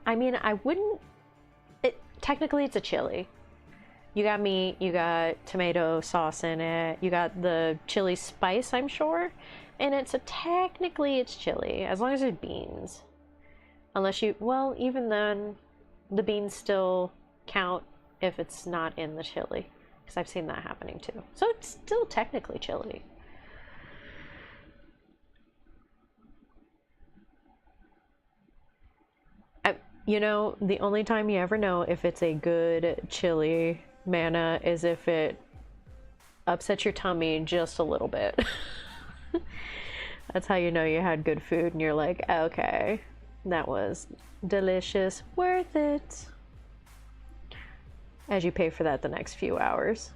Speaker 1: I mean, I wouldn't... technically, it's a chili. You got meat, you got tomato sauce in it, you got the chili spice, I'm sure, and it's technically it's chili, as long as there's beans. Unless you... well, even then, the beans still count if it's not in the chili, because I've seen that happening too. So it's still technically chili. You know, the only time you ever know if it's a good chili manna is if it upsets your tummy just a little bit. That's how you know you had good food and you're like, okay, that was delicious, worth it. As you pay for that the next few hours.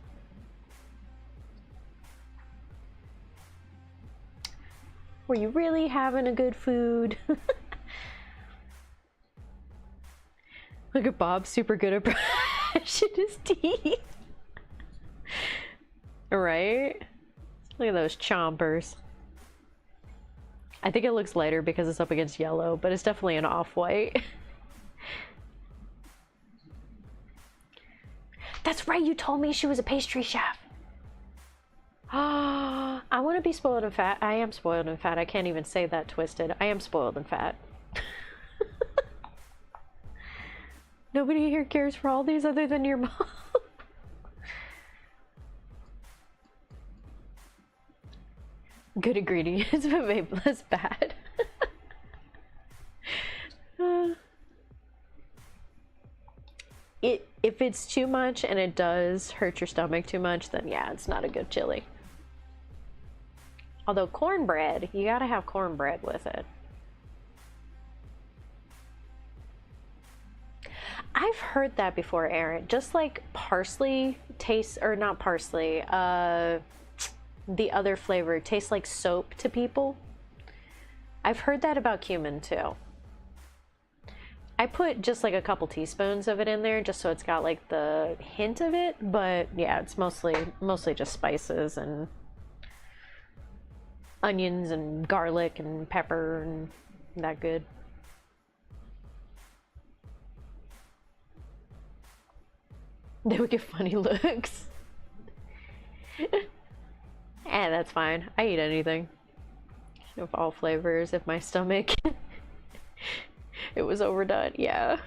Speaker 1: Were you really having a good food? Look at Bob, super good at brushing his teeth. Right? Look at those chompers. I think it looks lighter because it's up against yellow, but it's definitely an off-white. That's right, you told me she was a pastry chef. Ah, I want to be spoiled and fat. I am spoiled and fat. I can't even say that twisted. I am spoiled and fat. Nobody here cares for all these other than your mom. Good ingredients, but maybe less bad. If it's too much and it does hurt your stomach too much, then yeah, it's not a good chili. Although cornbread, you gotta have cornbread with it. I've heard that before, Aaron. Just like parsley tastes, or not parsley, the other flavor tastes like soap to people. I've heard that about cumin too. I put just like a couple teaspoons of it in there just so it's got like the hint of it, but yeah, it's mostly just spices and onions and garlic and pepper and that good. They would get funny looks. That's fine. I eat anything. Of all flavors, if my stomach it was overdone, yeah.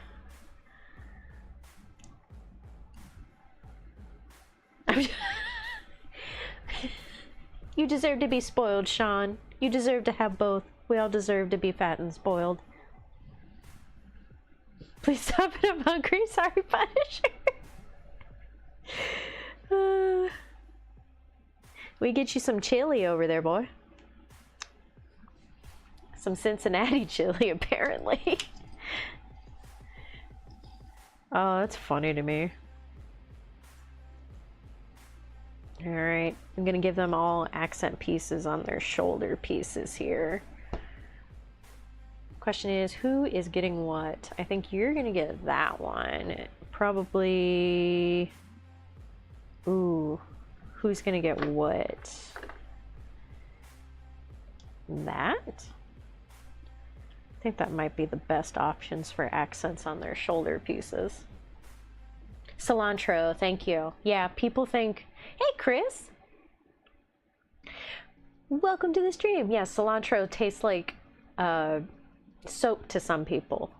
Speaker 1: You deserve to be spoiled, Sean. You deserve to have both. We all deserve to be fat and spoiled. Please stop it, I'm hungry. Sorry, Punisher. We get you some chili over there, boy. Some Cincinnati chili, apparently. Oh, that's funny to me. Alright, I'm gonna give them all accent pieces on their shoulder pieces here. Question is, who is getting what? I think you're gonna get that one. Probably... Ooh, who's gonna get what? That? I think that might be the best options for accents on their shoulder pieces. Cilantro, thank you. Yeah, people think, hey Chris! Welcome to the stream. Yeah, cilantro tastes like soap to some people.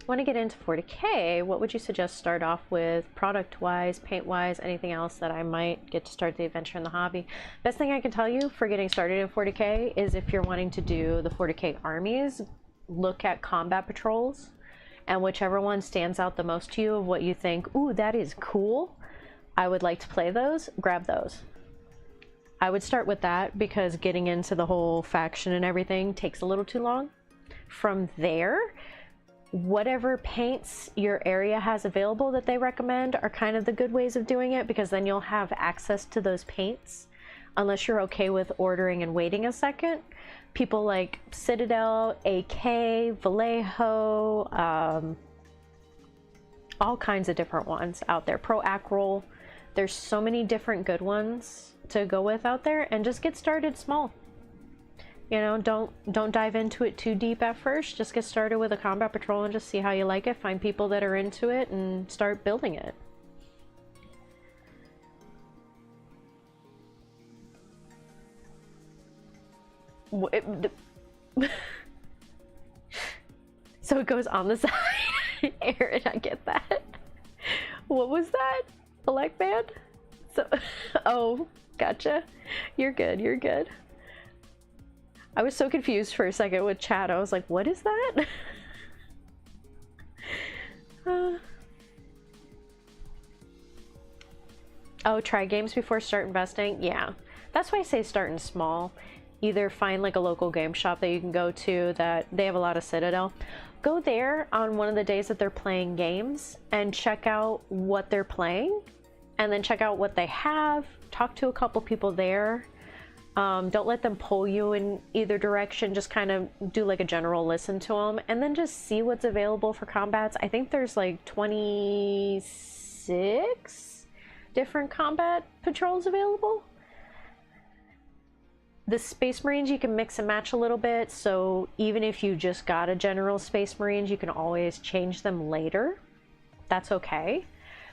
Speaker 1: Want to get into 40K, what would you suggest start off with, product-wise, paint-wise, anything else that I might get to start the adventure in the hobby? Best thing I can tell you for getting started in 40K is if you're wanting to do the 40K armies, look at combat patrols, and whichever one stands out the most to you of what you think, ooh, that is cool, I would like to play those, grab those. I would start with that because getting into the whole faction and everything takes a little too long. From there, whatever paints your area has available that they recommend are kind of the good ways of doing it, because then you'll have access to those paints unless you're okay with ordering and waiting a second. People like Citadel, AK, Vallejo, all kinds of different ones out there. Pro Roll. There's so many different good ones to go with out there, and just get started small. You know, don't dive into it too deep at first. Just get started with a combat patrol and just see how you like it. Find people that are into it and start building it. So it goes on the side. Aaron, I get that. What was that? Elect band? So, oh, gotcha. You're good, you're good. I was so confused for a second with chat. I was like, what is that? Oh, try games before start investing? Yeah. That's why I say starting small. Either find like a local game shop that you can go to that they have a lot of Citadel. Go there on one of the days that they're playing games and check out what they're playing, and then check out what they have. Talk to a couple people there. Don't let them pull you in either direction. Just kind of do like a general listen to them, and then just see what's available for combats. I think there's like 26 different combat patrols available. The Space Marines you can mix and match a little bit, so even if you just got a general Space Marines, you can always change them later. That's okay.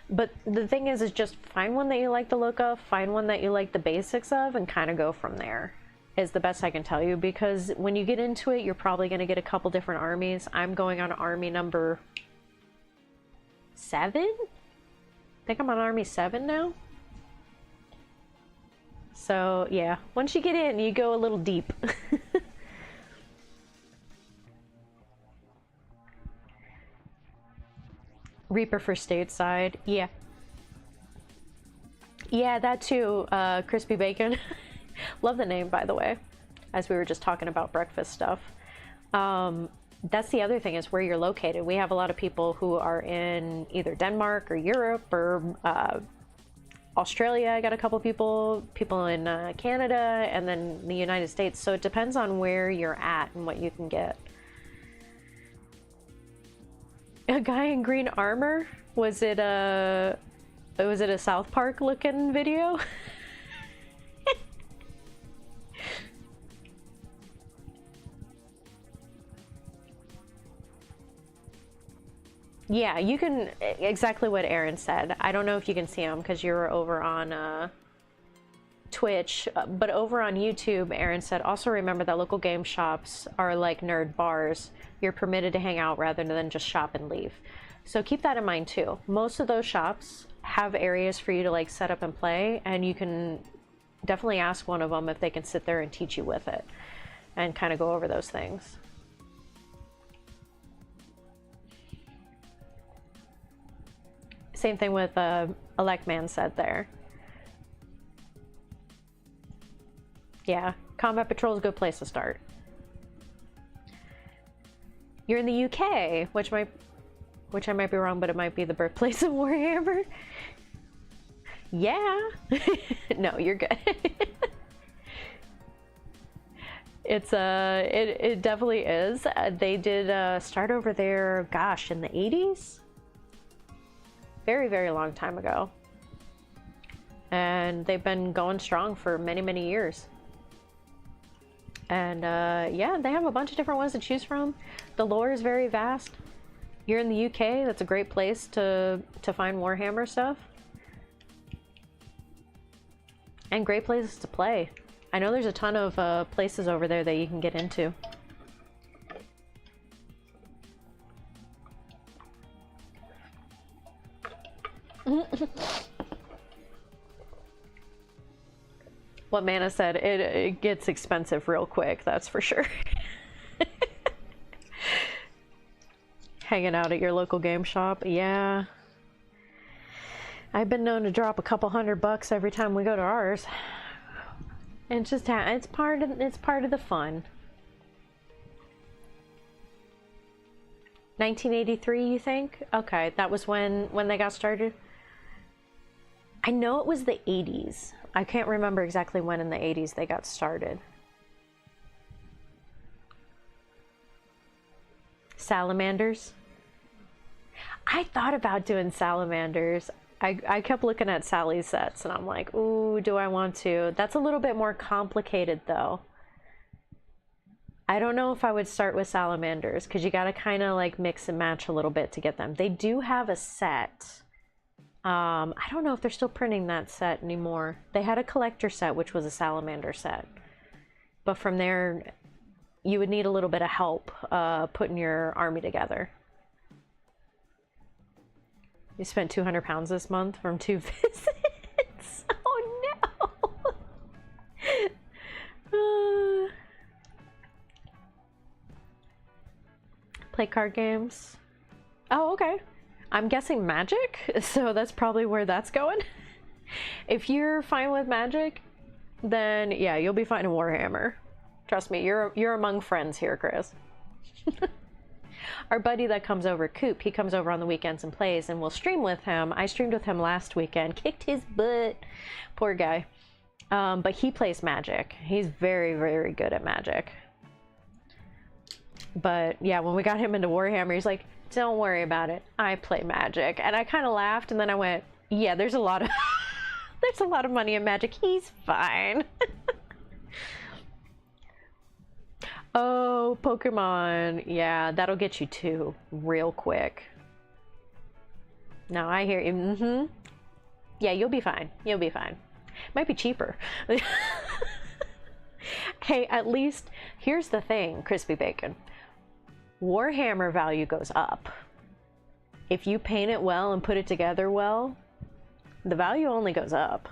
Speaker 1: But the thing is just find one that you like the look of, find one that you like the basics of, and kind of go from there, is the best I can tell you. Because when you get into it, you're probably going to get a couple different armies. I'm going on army number 7? I think I'm on army 7 now. So yeah, once you get in, you go a little deep. Reaper for stateside, yeah. Yeah, that too, Crispy Bacon. Love the name, by the way, as we were just talking about breakfast stuff. That's the other thing, is where you're located. We have a lot of people who are in either Denmark or Europe or Australia. I got a couple people in Canada, and then the United States. So it depends on where you're at and what you can get. A guy in green armor? Was it a South Park looking video? Yeah, you can, exactly what Aaron said. I don't know if you can see him because you're over on Twitch, but over on YouTube, Aaron said, also remember that local game shops are like nerd bars. You're permitted to hang out rather than just shop and leave. So keep that in mind too. Most of those shops have areas for you to like set up and play, and you can definitely ask one of them if they can sit there and teach you with it and kind of go over those things. Same thing with Elect Man said there. Yeah, Combat Patrol is a good place to start. You're in the UK, which I might be wrong, but it might be the birthplace of Warhammer. Yeah. No, you're good. It definitely is. They did start over there, gosh, in the 80s? Very, very long time ago. And they've been going strong for many, many years. And yeah, they have a bunch of different ones to choose from. The lore is very vast. You're in the UK, that's a great place to find Warhammer stuff. And great places to play. I know there's a ton of places over there that you can get into. What Mana said, it gets expensive real quick, that's for sure. Hanging out at your local game shop, yeah. I've been known to drop a couple $100 every time we go to ours. And it's just it's part of the fun. 1983, you think? Okay, that was when they got started. I know it was the 80s. I can't remember exactly when in the 80s they got started. Salamanders. I thought about doing salamanders. I kept looking at Sally's sets and I'm like, ooh, do I want to? That's a little bit more complicated though. I don't know if I would start with salamanders because you got to kind of like mix and match a little bit to get them. They do have a set. I don't know if they're still printing that set anymore. They had a collector set, which was a salamander set. But from there, you would need a little bit of help putting your army together. You spent 200 pounds this month from 2 visits. Oh no. Play card games. Oh, okay. I'm guessing Magic, so that's probably where that's going. If you're fine with Magic, then yeah, you'll be fine in Warhammer. Trust me, you're among friends here, Chris. Our buddy that comes over, Coop, he comes over on the weekends and plays, and we'll stream with him. I streamed with him last weekend, kicked his butt. Poor guy. But he plays Magic. He's very, very good at Magic. But yeah, when we got him into Warhammer, he's like, don't worry about it. I play Magic. And I kind of laughed, and then I went, yeah, there's a lot of there's a lot of money in Magic. He's fine. Oh, Pokemon. Yeah, that'll get you 2 real quick. No, I hear you. Mm-hmm. Yeah, you'll be fine. You'll be fine. Might be cheaper. Hey, at least, here's the thing, Crispy Bacon. Warhammer value goes up. If you paint it well and put it together well, the value only goes up.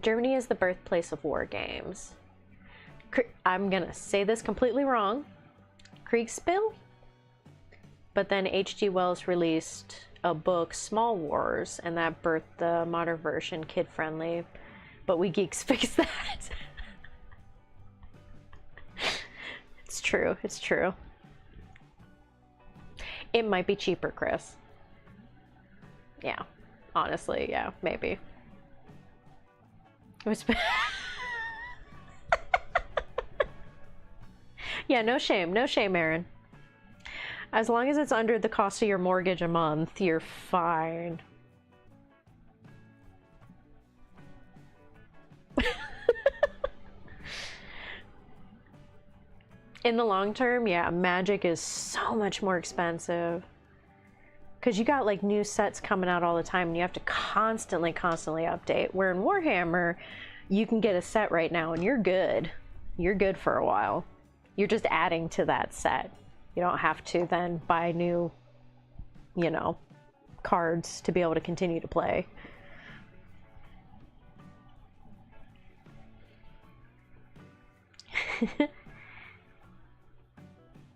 Speaker 1: Germany is the birthplace of war games. I'm gonna say this completely wrong. Kriegspiel? But then H.G. Wells released a book, Small Wars, and that birthed the modern version, kid-friendly. But we geeks fixed that. It's true, it's true. It might be cheaper, Chris. Yeah, honestly, yeah, maybe. It was... Yeah, no shame, Aaron. As long as it's under the cost of your mortgage a month, you're fine. In the long term, yeah, Magic is so much more expensive. Because you got like new sets coming out all the time and you have to constantly update. Where in Warhammer, you can get a set right now and you're good. You're good for a while. You're just adding to that set. You don't have to then buy new, you know, cards to be able to continue to play.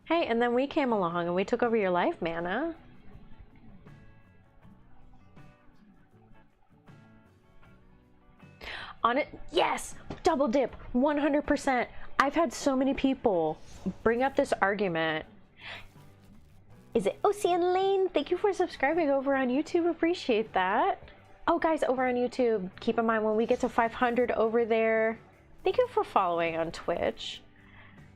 Speaker 1: Hey, and then we came along and we took over your life, Mana. On it, yes, double dip, 100%. I've had so many people bring up this argument. Is it Ocean Lane? Thank you for subscribing over on YouTube. Appreciate that. Oh, guys, over on YouTube, keep in mind when we get to 500 over there, thank you for following on Twitch.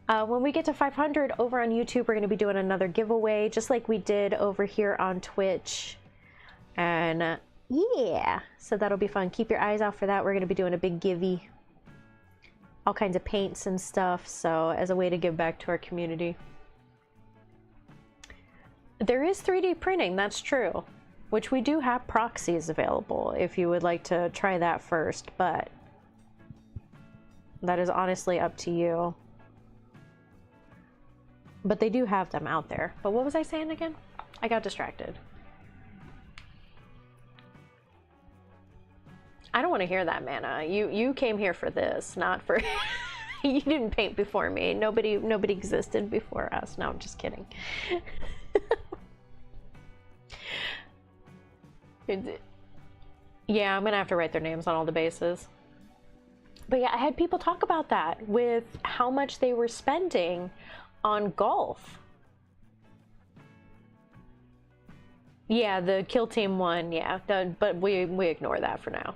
Speaker 1: When we get to 500 over on YouTube, we're going to be doing another giveaway, just like we did over here on Twitch. And yeah, so that'll be fun. Keep your eyes out for that. We're going to be doing a big givey. All kinds of paints and stuff, so as a way to give back to our community. There is 3D printing, that's true, which we do have proxies available if you would like to try that first, but that is honestly up to you. But they do have them out there. But what was I saying again? I got distracted. I don't want to hear that, Mana. You came here for this, not for... You didn't paint before me. Nobody existed before us. No, I'm just kidding. Yeah, I'm gonna have to write their names on all the bases. But yeah, I had people talk about that with how much they were spending on golf. Yeah, the Kill Team one, yeah, but we ignore that for now.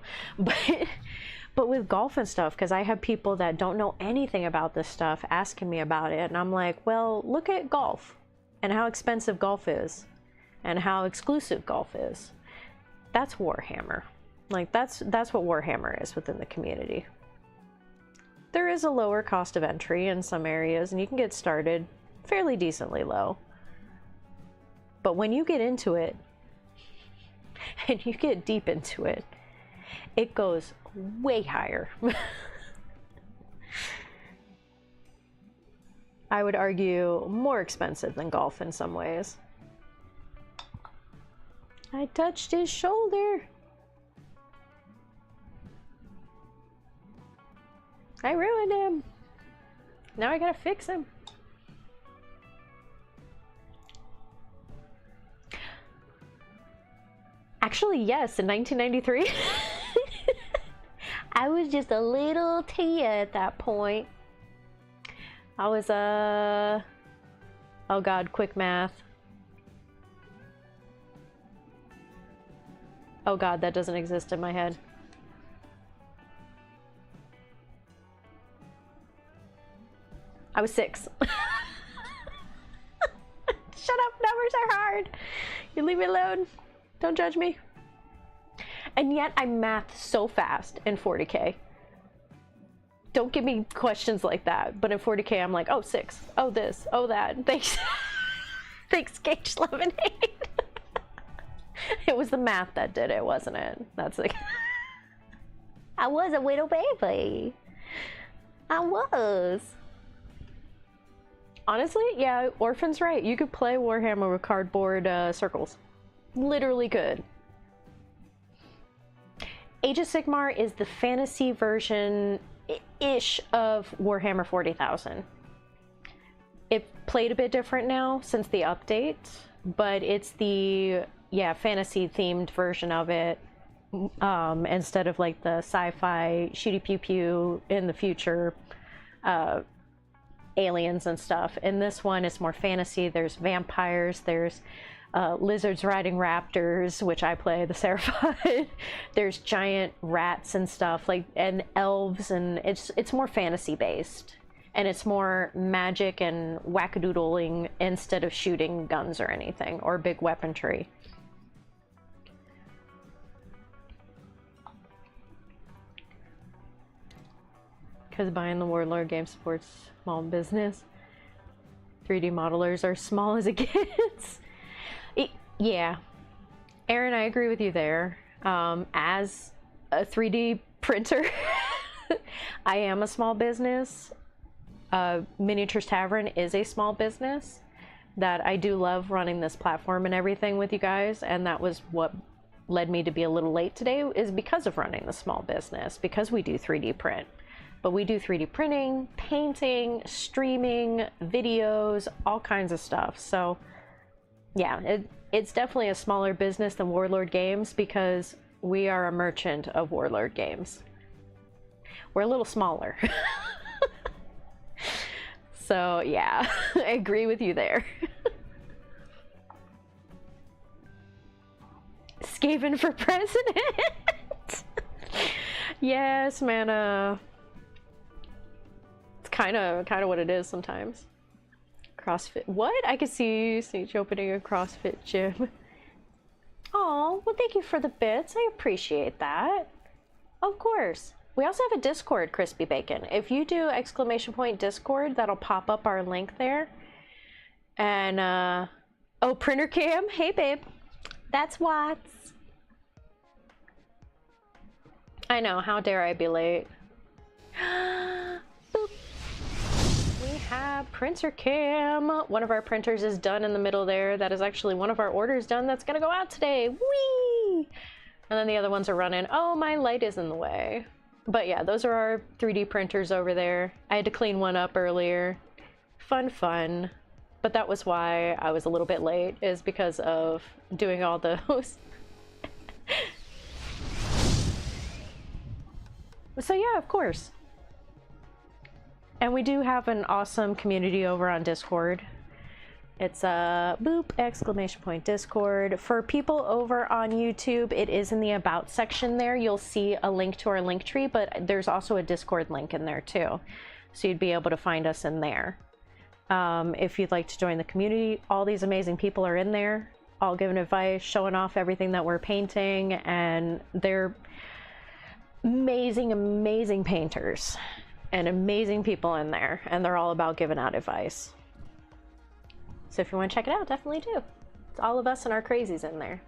Speaker 1: But with golf and stuff, because I have people that don't know anything about this stuff asking me about it, and I'm like, well, look at golf. and how expensive golf is and how exclusive golf is. That's Warhammer. Like, that's what Warhammer is within the community. There is a lower cost of entry in some areas, and you can get started fairly decently low. But when you get into it, and you get deep into it, it goes way higher. I would argue more expensive than golf in some ways. I touched his shoulder. I ruined him. Now I gotta fix him. Actually, yes, in 1993. I was just a little Tia at that point. I was, oh god, quick math. Oh god, that doesn't exist in my head. I was 6. Shut up, numbers are hard. You leave me alone. Don't judge me. And yet I math so fast in 40K. Don't give me questions like that. But in 40K, I'm like, oh, 6. Oh, this. Oh, that. Thanks. Thanks, Gage Lemonade. It was the math that did it, wasn't it? That's like... I was a little baby. I was. Honestly, yeah, Orphan's right. You could play Warhammer with cardboard circles. Literally could. Age of Sigmar is the fantasy version-ish of Warhammer 40,000. It played a bit different now since the update, but it's the, yeah, fantasy-themed version of it, instead of like the sci-fi shooty pew pew in the future aliens and stuff. In this one, it's more fantasy. There's vampires, there's lizards riding raptors, which I play the Seraphon. There's giant rats and stuff, like, and elves, and it's more fantasy based, and it's more magic and wackadoodling instead of shooting guns or anything or big weaponry. Because buying the Warlord game supports small business. 3D modelers are small as it gets. Yeah, Aaron, I agree with you there. As a 3D printer, I am a small business. Miniatures Tavern is a small business that I do love running this platform and everything with you guys, and that was what led me to be a little late today, is because of running the small business, because we do 3D print. But we do 3D printing, painting, streaming, videos, all kinds of stuff. So yeah, it's definitely a smaller business than Warlord Games because we are a merchant of Warlord Games. We're a little smaller. So yeah, I agree with you there. Skaven for president. Yes, man. It's kind of what it is sometimes. CrossFit. What? I could see you Sage opening a CrossFit gym. Oh, well, thank you for the bits. I appreciate that. Of course. We also have a Discord, Crispy Bacon. If you do ! Discord, that'll pop up our link there. And, oh, Printer Cam. Hey, babe. That's Watts. I know. How dare I be late? Boop. We have Printer Cam. One of our printers is done in the middle there. That is actually one of our orders done. That's gonna go out today. Whee! And then the other ones are running. Oh, my light is in the way. But yeah, those are our 3D printers over there. I had to clean one up earlier. Fun. But that was why I was a little bit late, is because of doing all those. So yeah, of course. And we do have an awesome community over on Discord. It's a boop ! Discord. For people over on YouTube, it is in the About section there. You'll see a link to our link tree, but there's also a Discord link in there too. So you'd be able to find us in there. If you'd like to join the community, all these amazing people are in there, all giving advice, showing off everything that we're painting, and they're amazing, amazing painters and amazing people in there, and they're all about giving out advice. So if you want to check it out, definitely do. It's all of us and our crazies in there.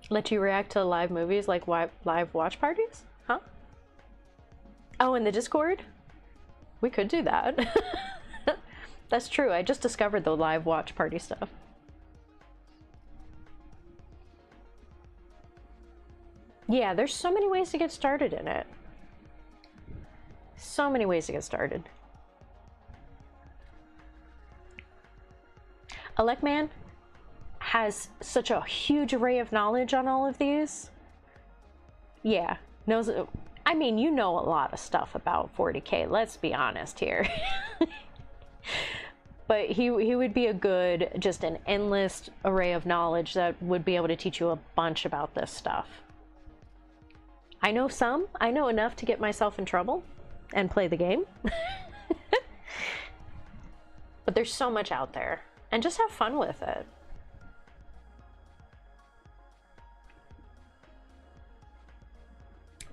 Speaker 1: Let you react to live movies like live watch parties? Huh? Oh, in the Discord? We could do that. That's true. I just discovered the live watch party stuff. Yeah, there's so many ways to get started in it. So many ways to get started. Elecman has such a huge array of knowledge on all of these. Yeah, knows. I mean, you know a lot of stuff about 40K, let's be honest here. But he would be a good, just an endless array of knowledge that would be able to teach you a bunch about this stuff. I know some. I know enough to get myself in trouble and play the game. But there's so much out there, and just have fun with it.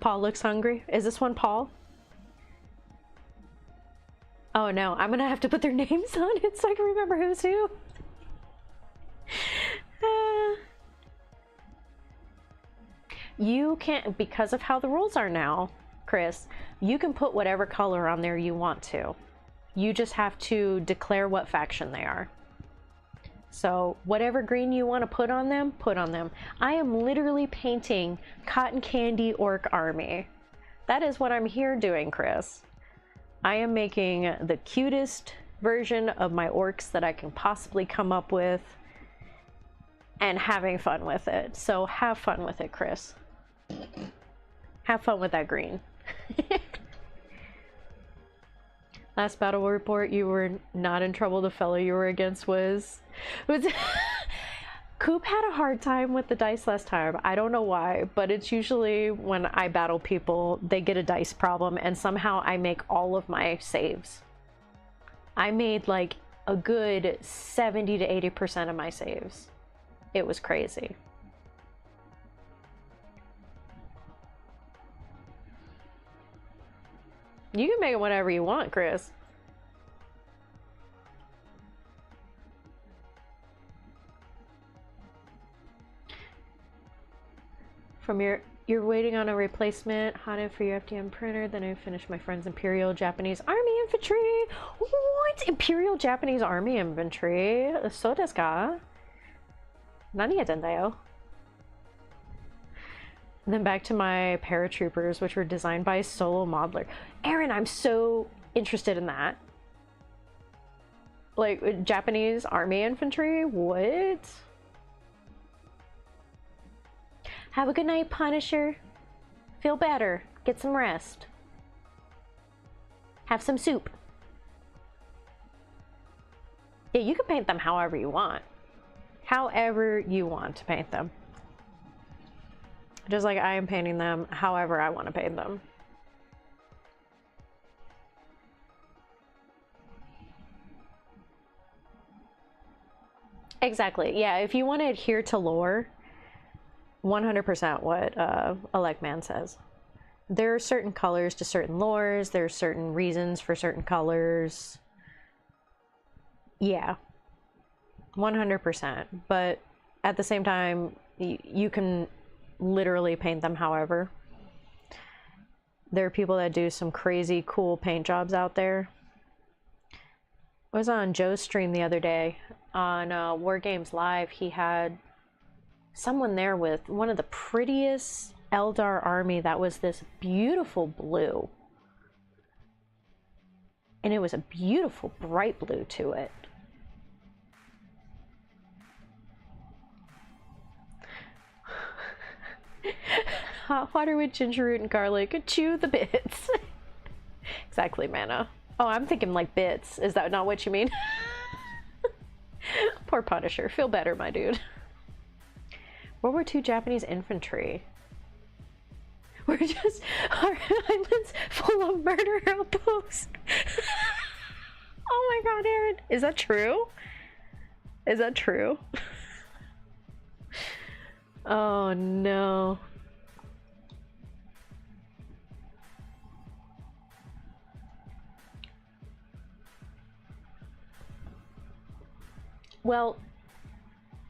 Speaker 1: Paul looks hungry. Is this one Paul? Oh no, I'm gonna have to put their names on it so I can remember who's who. You can't, because of how the rules are now, Chris, you can put whatever color on there you want to. You just have to declare what faction they are. So whatever green you want to put on them, put on them. I am literally painting Cotton Candy Orc Army. That is what I'm here doing, Chris. I am making the cutest version of my orcs that I can possibly come up with and having fun with it. So have fun with it, Chris. Have fun with that green. Last battle report, you were not in trouble. The fellow you were against was Coop had a hard time with the dice last time. I don't know why, but it's usually when I battle people, they get a dice problem, and somehow I make all of my saves. I made like a good 70 to 80% of my saves. It was crazy. You can make it whatever you want, Chris. From you're waiting on a replacement, hot in for your FDM printer, then I finished my friend's Imperial Japanese Army Infantry. What? Imperial Japanese Army Infantry? So desu ka? Nani yatendayo? Then back to my paratroopers, which were designed by a solo modeler. Aaron, I'm so interested in that. Like, Japanese Army Infantry? What? Have a good night, Punisher. Feel better. Get some rest. Have some soup. Yeah, you can paint them however you want. However you want to paint them. Just like I am painting them however I want to paint them. Exactly. Yeah, if you want to adhere to lore, 100% what Elecman says. There are certain colors to certain lores. There are certain reasons for certain colors. Yeah. 100%. But at the same time, you can literally paint them however. There are people that do some crazy cool paint jobs out there. I was on Joe's stream the other day on War Games Live. He had someone there with one of the prettiest Eldar army that was this beautiful blue. And it was a beautiful bright blue to it. Hot water with ginger root and garlic. Chew the bits. Exactly, Mana. Oh, I'm thinking like bits. Is that not what you mean? Poor Punisher. Feel better, my dude. World War II Japanese infantry. We're just, our island's full of murder outposts. Oh my god, Aaron. Is that true? Is that true? Oh no. Well,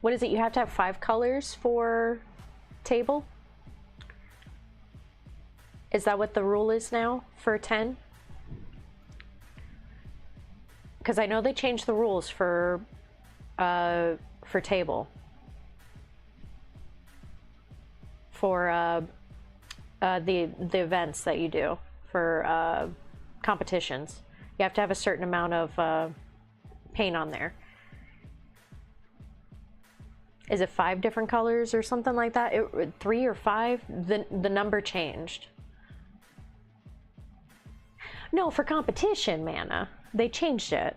Speaker 1: what is it? You have to have 5 colors for table? Is that what the rule is now for 10? Because I know they changed the rules for table. For the events that you do for competitions. You have to have a certain amount of paint on there. Is it 5 different colors or something like that? 3 or 5? The number changed. No, for competition, Mana. They changed it.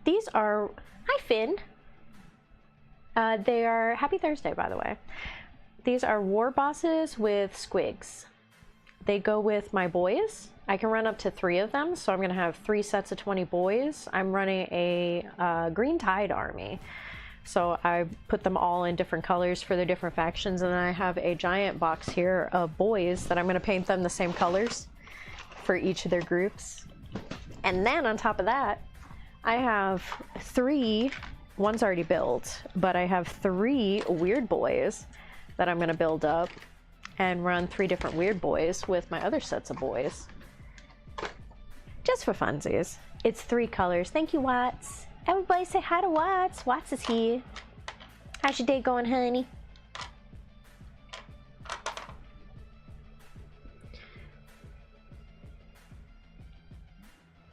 Speaker 1: These are... Hi, Finn. They are... Happy Thursday, by the way. These are war bosses with squigs. They go with my boys. I can run up to 3 of them, so I'm going to have 3 sets of 20 boys. I'm running a Green Tide army. So I put them all in different colors for their different factions, and then I have a giant box here of boys that I'm going to paint them the same colors for each of their groups. And then on top of that, I have 3, one's already built, but I have 3 weird boys that I'm going to build up and run 3 different weird boys with my other sets of boys. Just for funsies. It's 3 colors. Thank you, Watts. Everybody say hi to Watts. Watts is here. How's your day going, honey?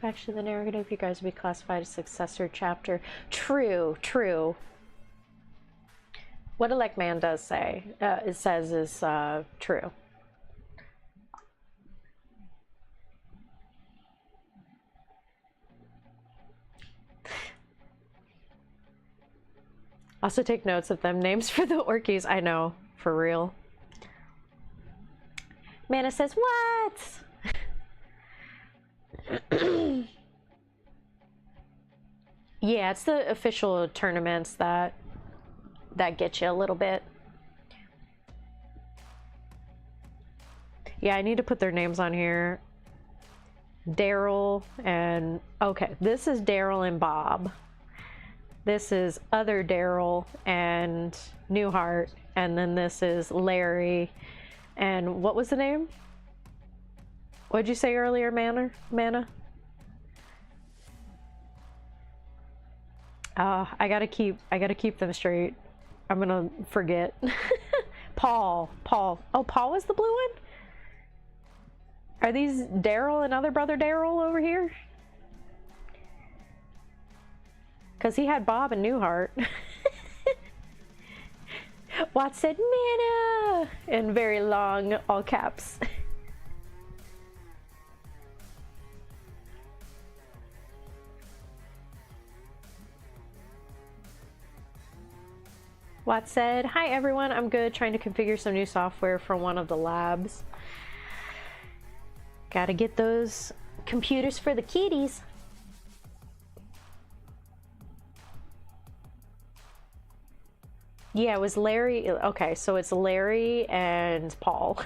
Speaker 1: Actually, the narrative, you guys would be classified as successor chapter. True, true. What Elect Man does say, it says is true. Also take notes of them names for the Orkies. I know, for real. Mana says, what? Yeah, it's the official tournaments that get you a little bit. Yeah, I need to put their names on here. Daryl and... Okay, this is Daryl and Bob. This is other Daryl and Newhart. And then this is Larry. And what was the name? What'd you say earlier, Mana? I gotta keep them straight. I'm gonna forget. Paul. Oh, Paul was the blue one? Are these Daryl and other brother Daryl over here? Because he had Bob and Newhart. Watt said, Mana! In very long, all caps. Watt said, hi everyone, I'm good, trying to configure some new software for one of the labs. Gotta get those computers for the kiddies. Yeah, it was Larry. Okay, so it's Larry and Paul.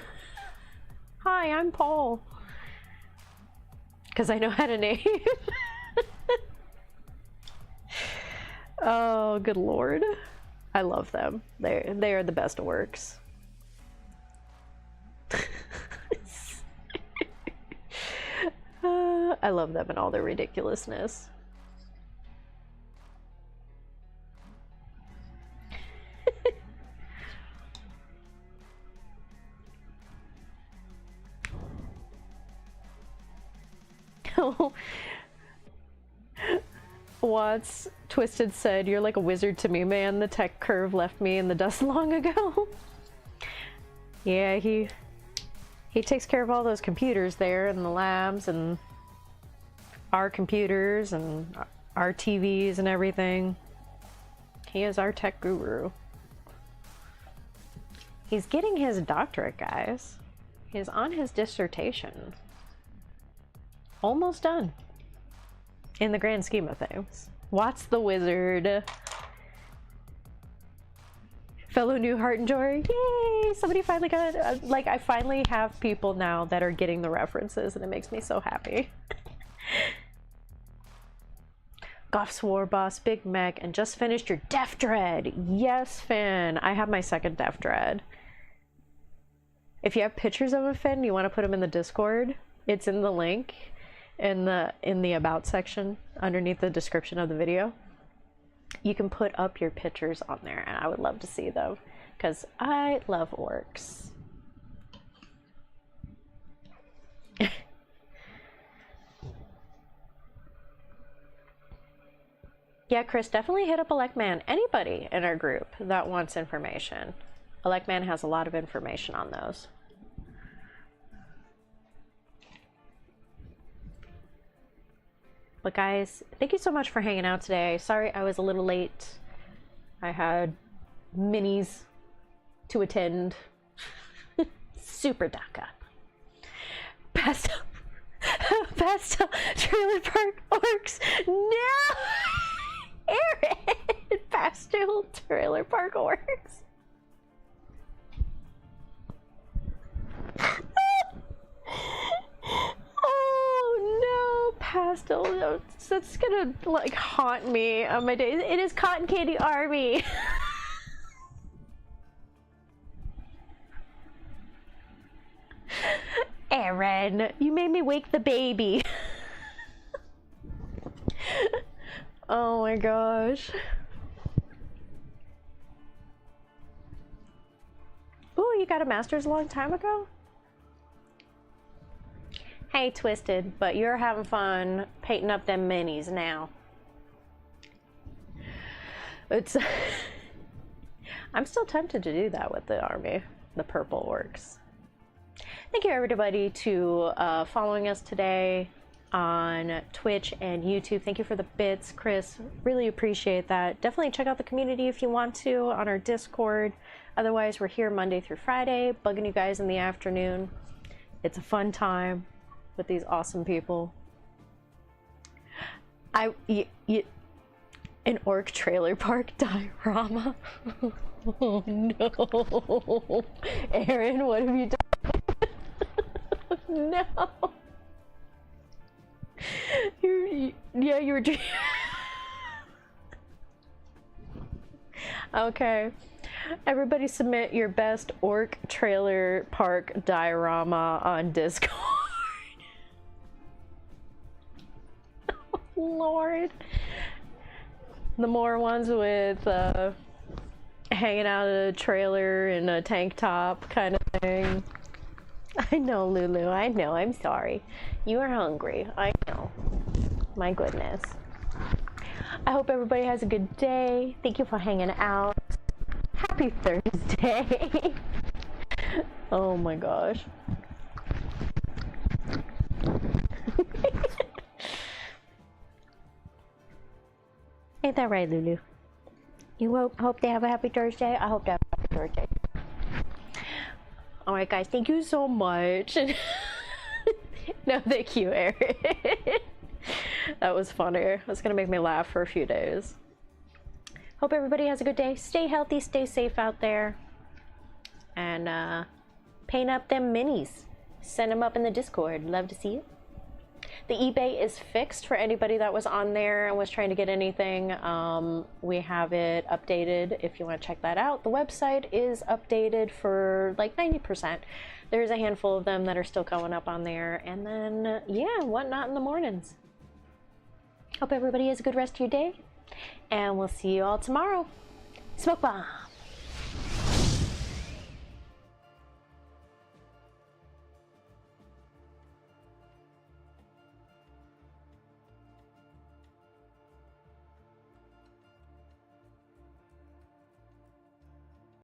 Speaker 1: Hi, I'm Paul. Because I know how to name. Oh, good lord. I love them. They are the best Orks. I love them and all their ridiculousness. Watts Twisted said, you're like a wizard to me, man. The tech curve left me in the dust long ago. Yeah, he takes care of all those computers there in the labs and our computers and our TVs and everything. He is our tech guru. He's getting his doctorate, guys. He's on his dissertation. Almost done. In the grand scheme of things. Watts the Wizard. Fellow New Heart and Joy. Yay! Somebody finally got, like, I finally have people now that are getting the references, and it makes me so happy. Goff's War Boss, Big Mech, and just finished your Def Dread. Yes, Finn. I have my second Def Dread. If you have pictures of a Finn, you want to put them in the Discord, it's in the link in the About section underneath the description of the video. You can put up your pictures on there, and I would love to see them because I love orcs. Yeah, Chris, definitely hit up Electman. Anybody in our group that wants information. Electman has a lot of information on those. But guys, thank you so much for hanging out today. Sorry I was a little late. I had minis to attend. Super DACA. Pastel Trailer Park Orks. No! Aaron! Pastel Trailer Park Orks. Oh no, Pastel. That's gonna like haunt me on my days. It is Cotton Candy Army. Aaron, you made me wake the baby. Oh my gosh. Ooh, you got a master's a long time ago? Hey, Twisted, but you're having fun painting up them minis now. It's... I'm still tempted to do that with the army, the purple orcs. Thank you everybody to following us today on Twitch and YouTube. Thank you for the bits, Chris. Really appreciate that. Definitely check out the community if you want to on our Discord. Otherwise, we're here Monday through Friday, bugging you guys in the afternoon. It's a fun time with these awesome people. An orc trailer park diorama. Oh no. Aaron, what have you done? No. You were okay. Everybody submit your best orc trailer park diorama on Discord. Oh, Lord. The more ones with hanging out of a trailer in a tank top kind of thing. I know, Lulu, I know, I'm sorry. You are hungry, I know. My goodness. I hope everybody has a good day. Thank you for hanging out. Happy Thursday. Oh my gosh. Ain't that right, Lulu? You hope they have a happy Thursday? I hope they have a happy Thursday. Alright guys, thank you so much. No, thank you, Eric. That was funny. That's gonna make me laugh for a few days. Hope everybody has a good day. Stay healthy, stay safe out there. And paint up them minis. Send them up in the Discord. Love to see it. The eBay is fixed for anybody that was on there and was trying to get anything. We have it updated if you want to check that out. The website is updated for like 90%. There's a handful of them that are still going up on there. And then, yeah, whatnot in the mornings. Hope everybody has a good rest of your day. And we'll see you all tomorrow. Smoke bomb!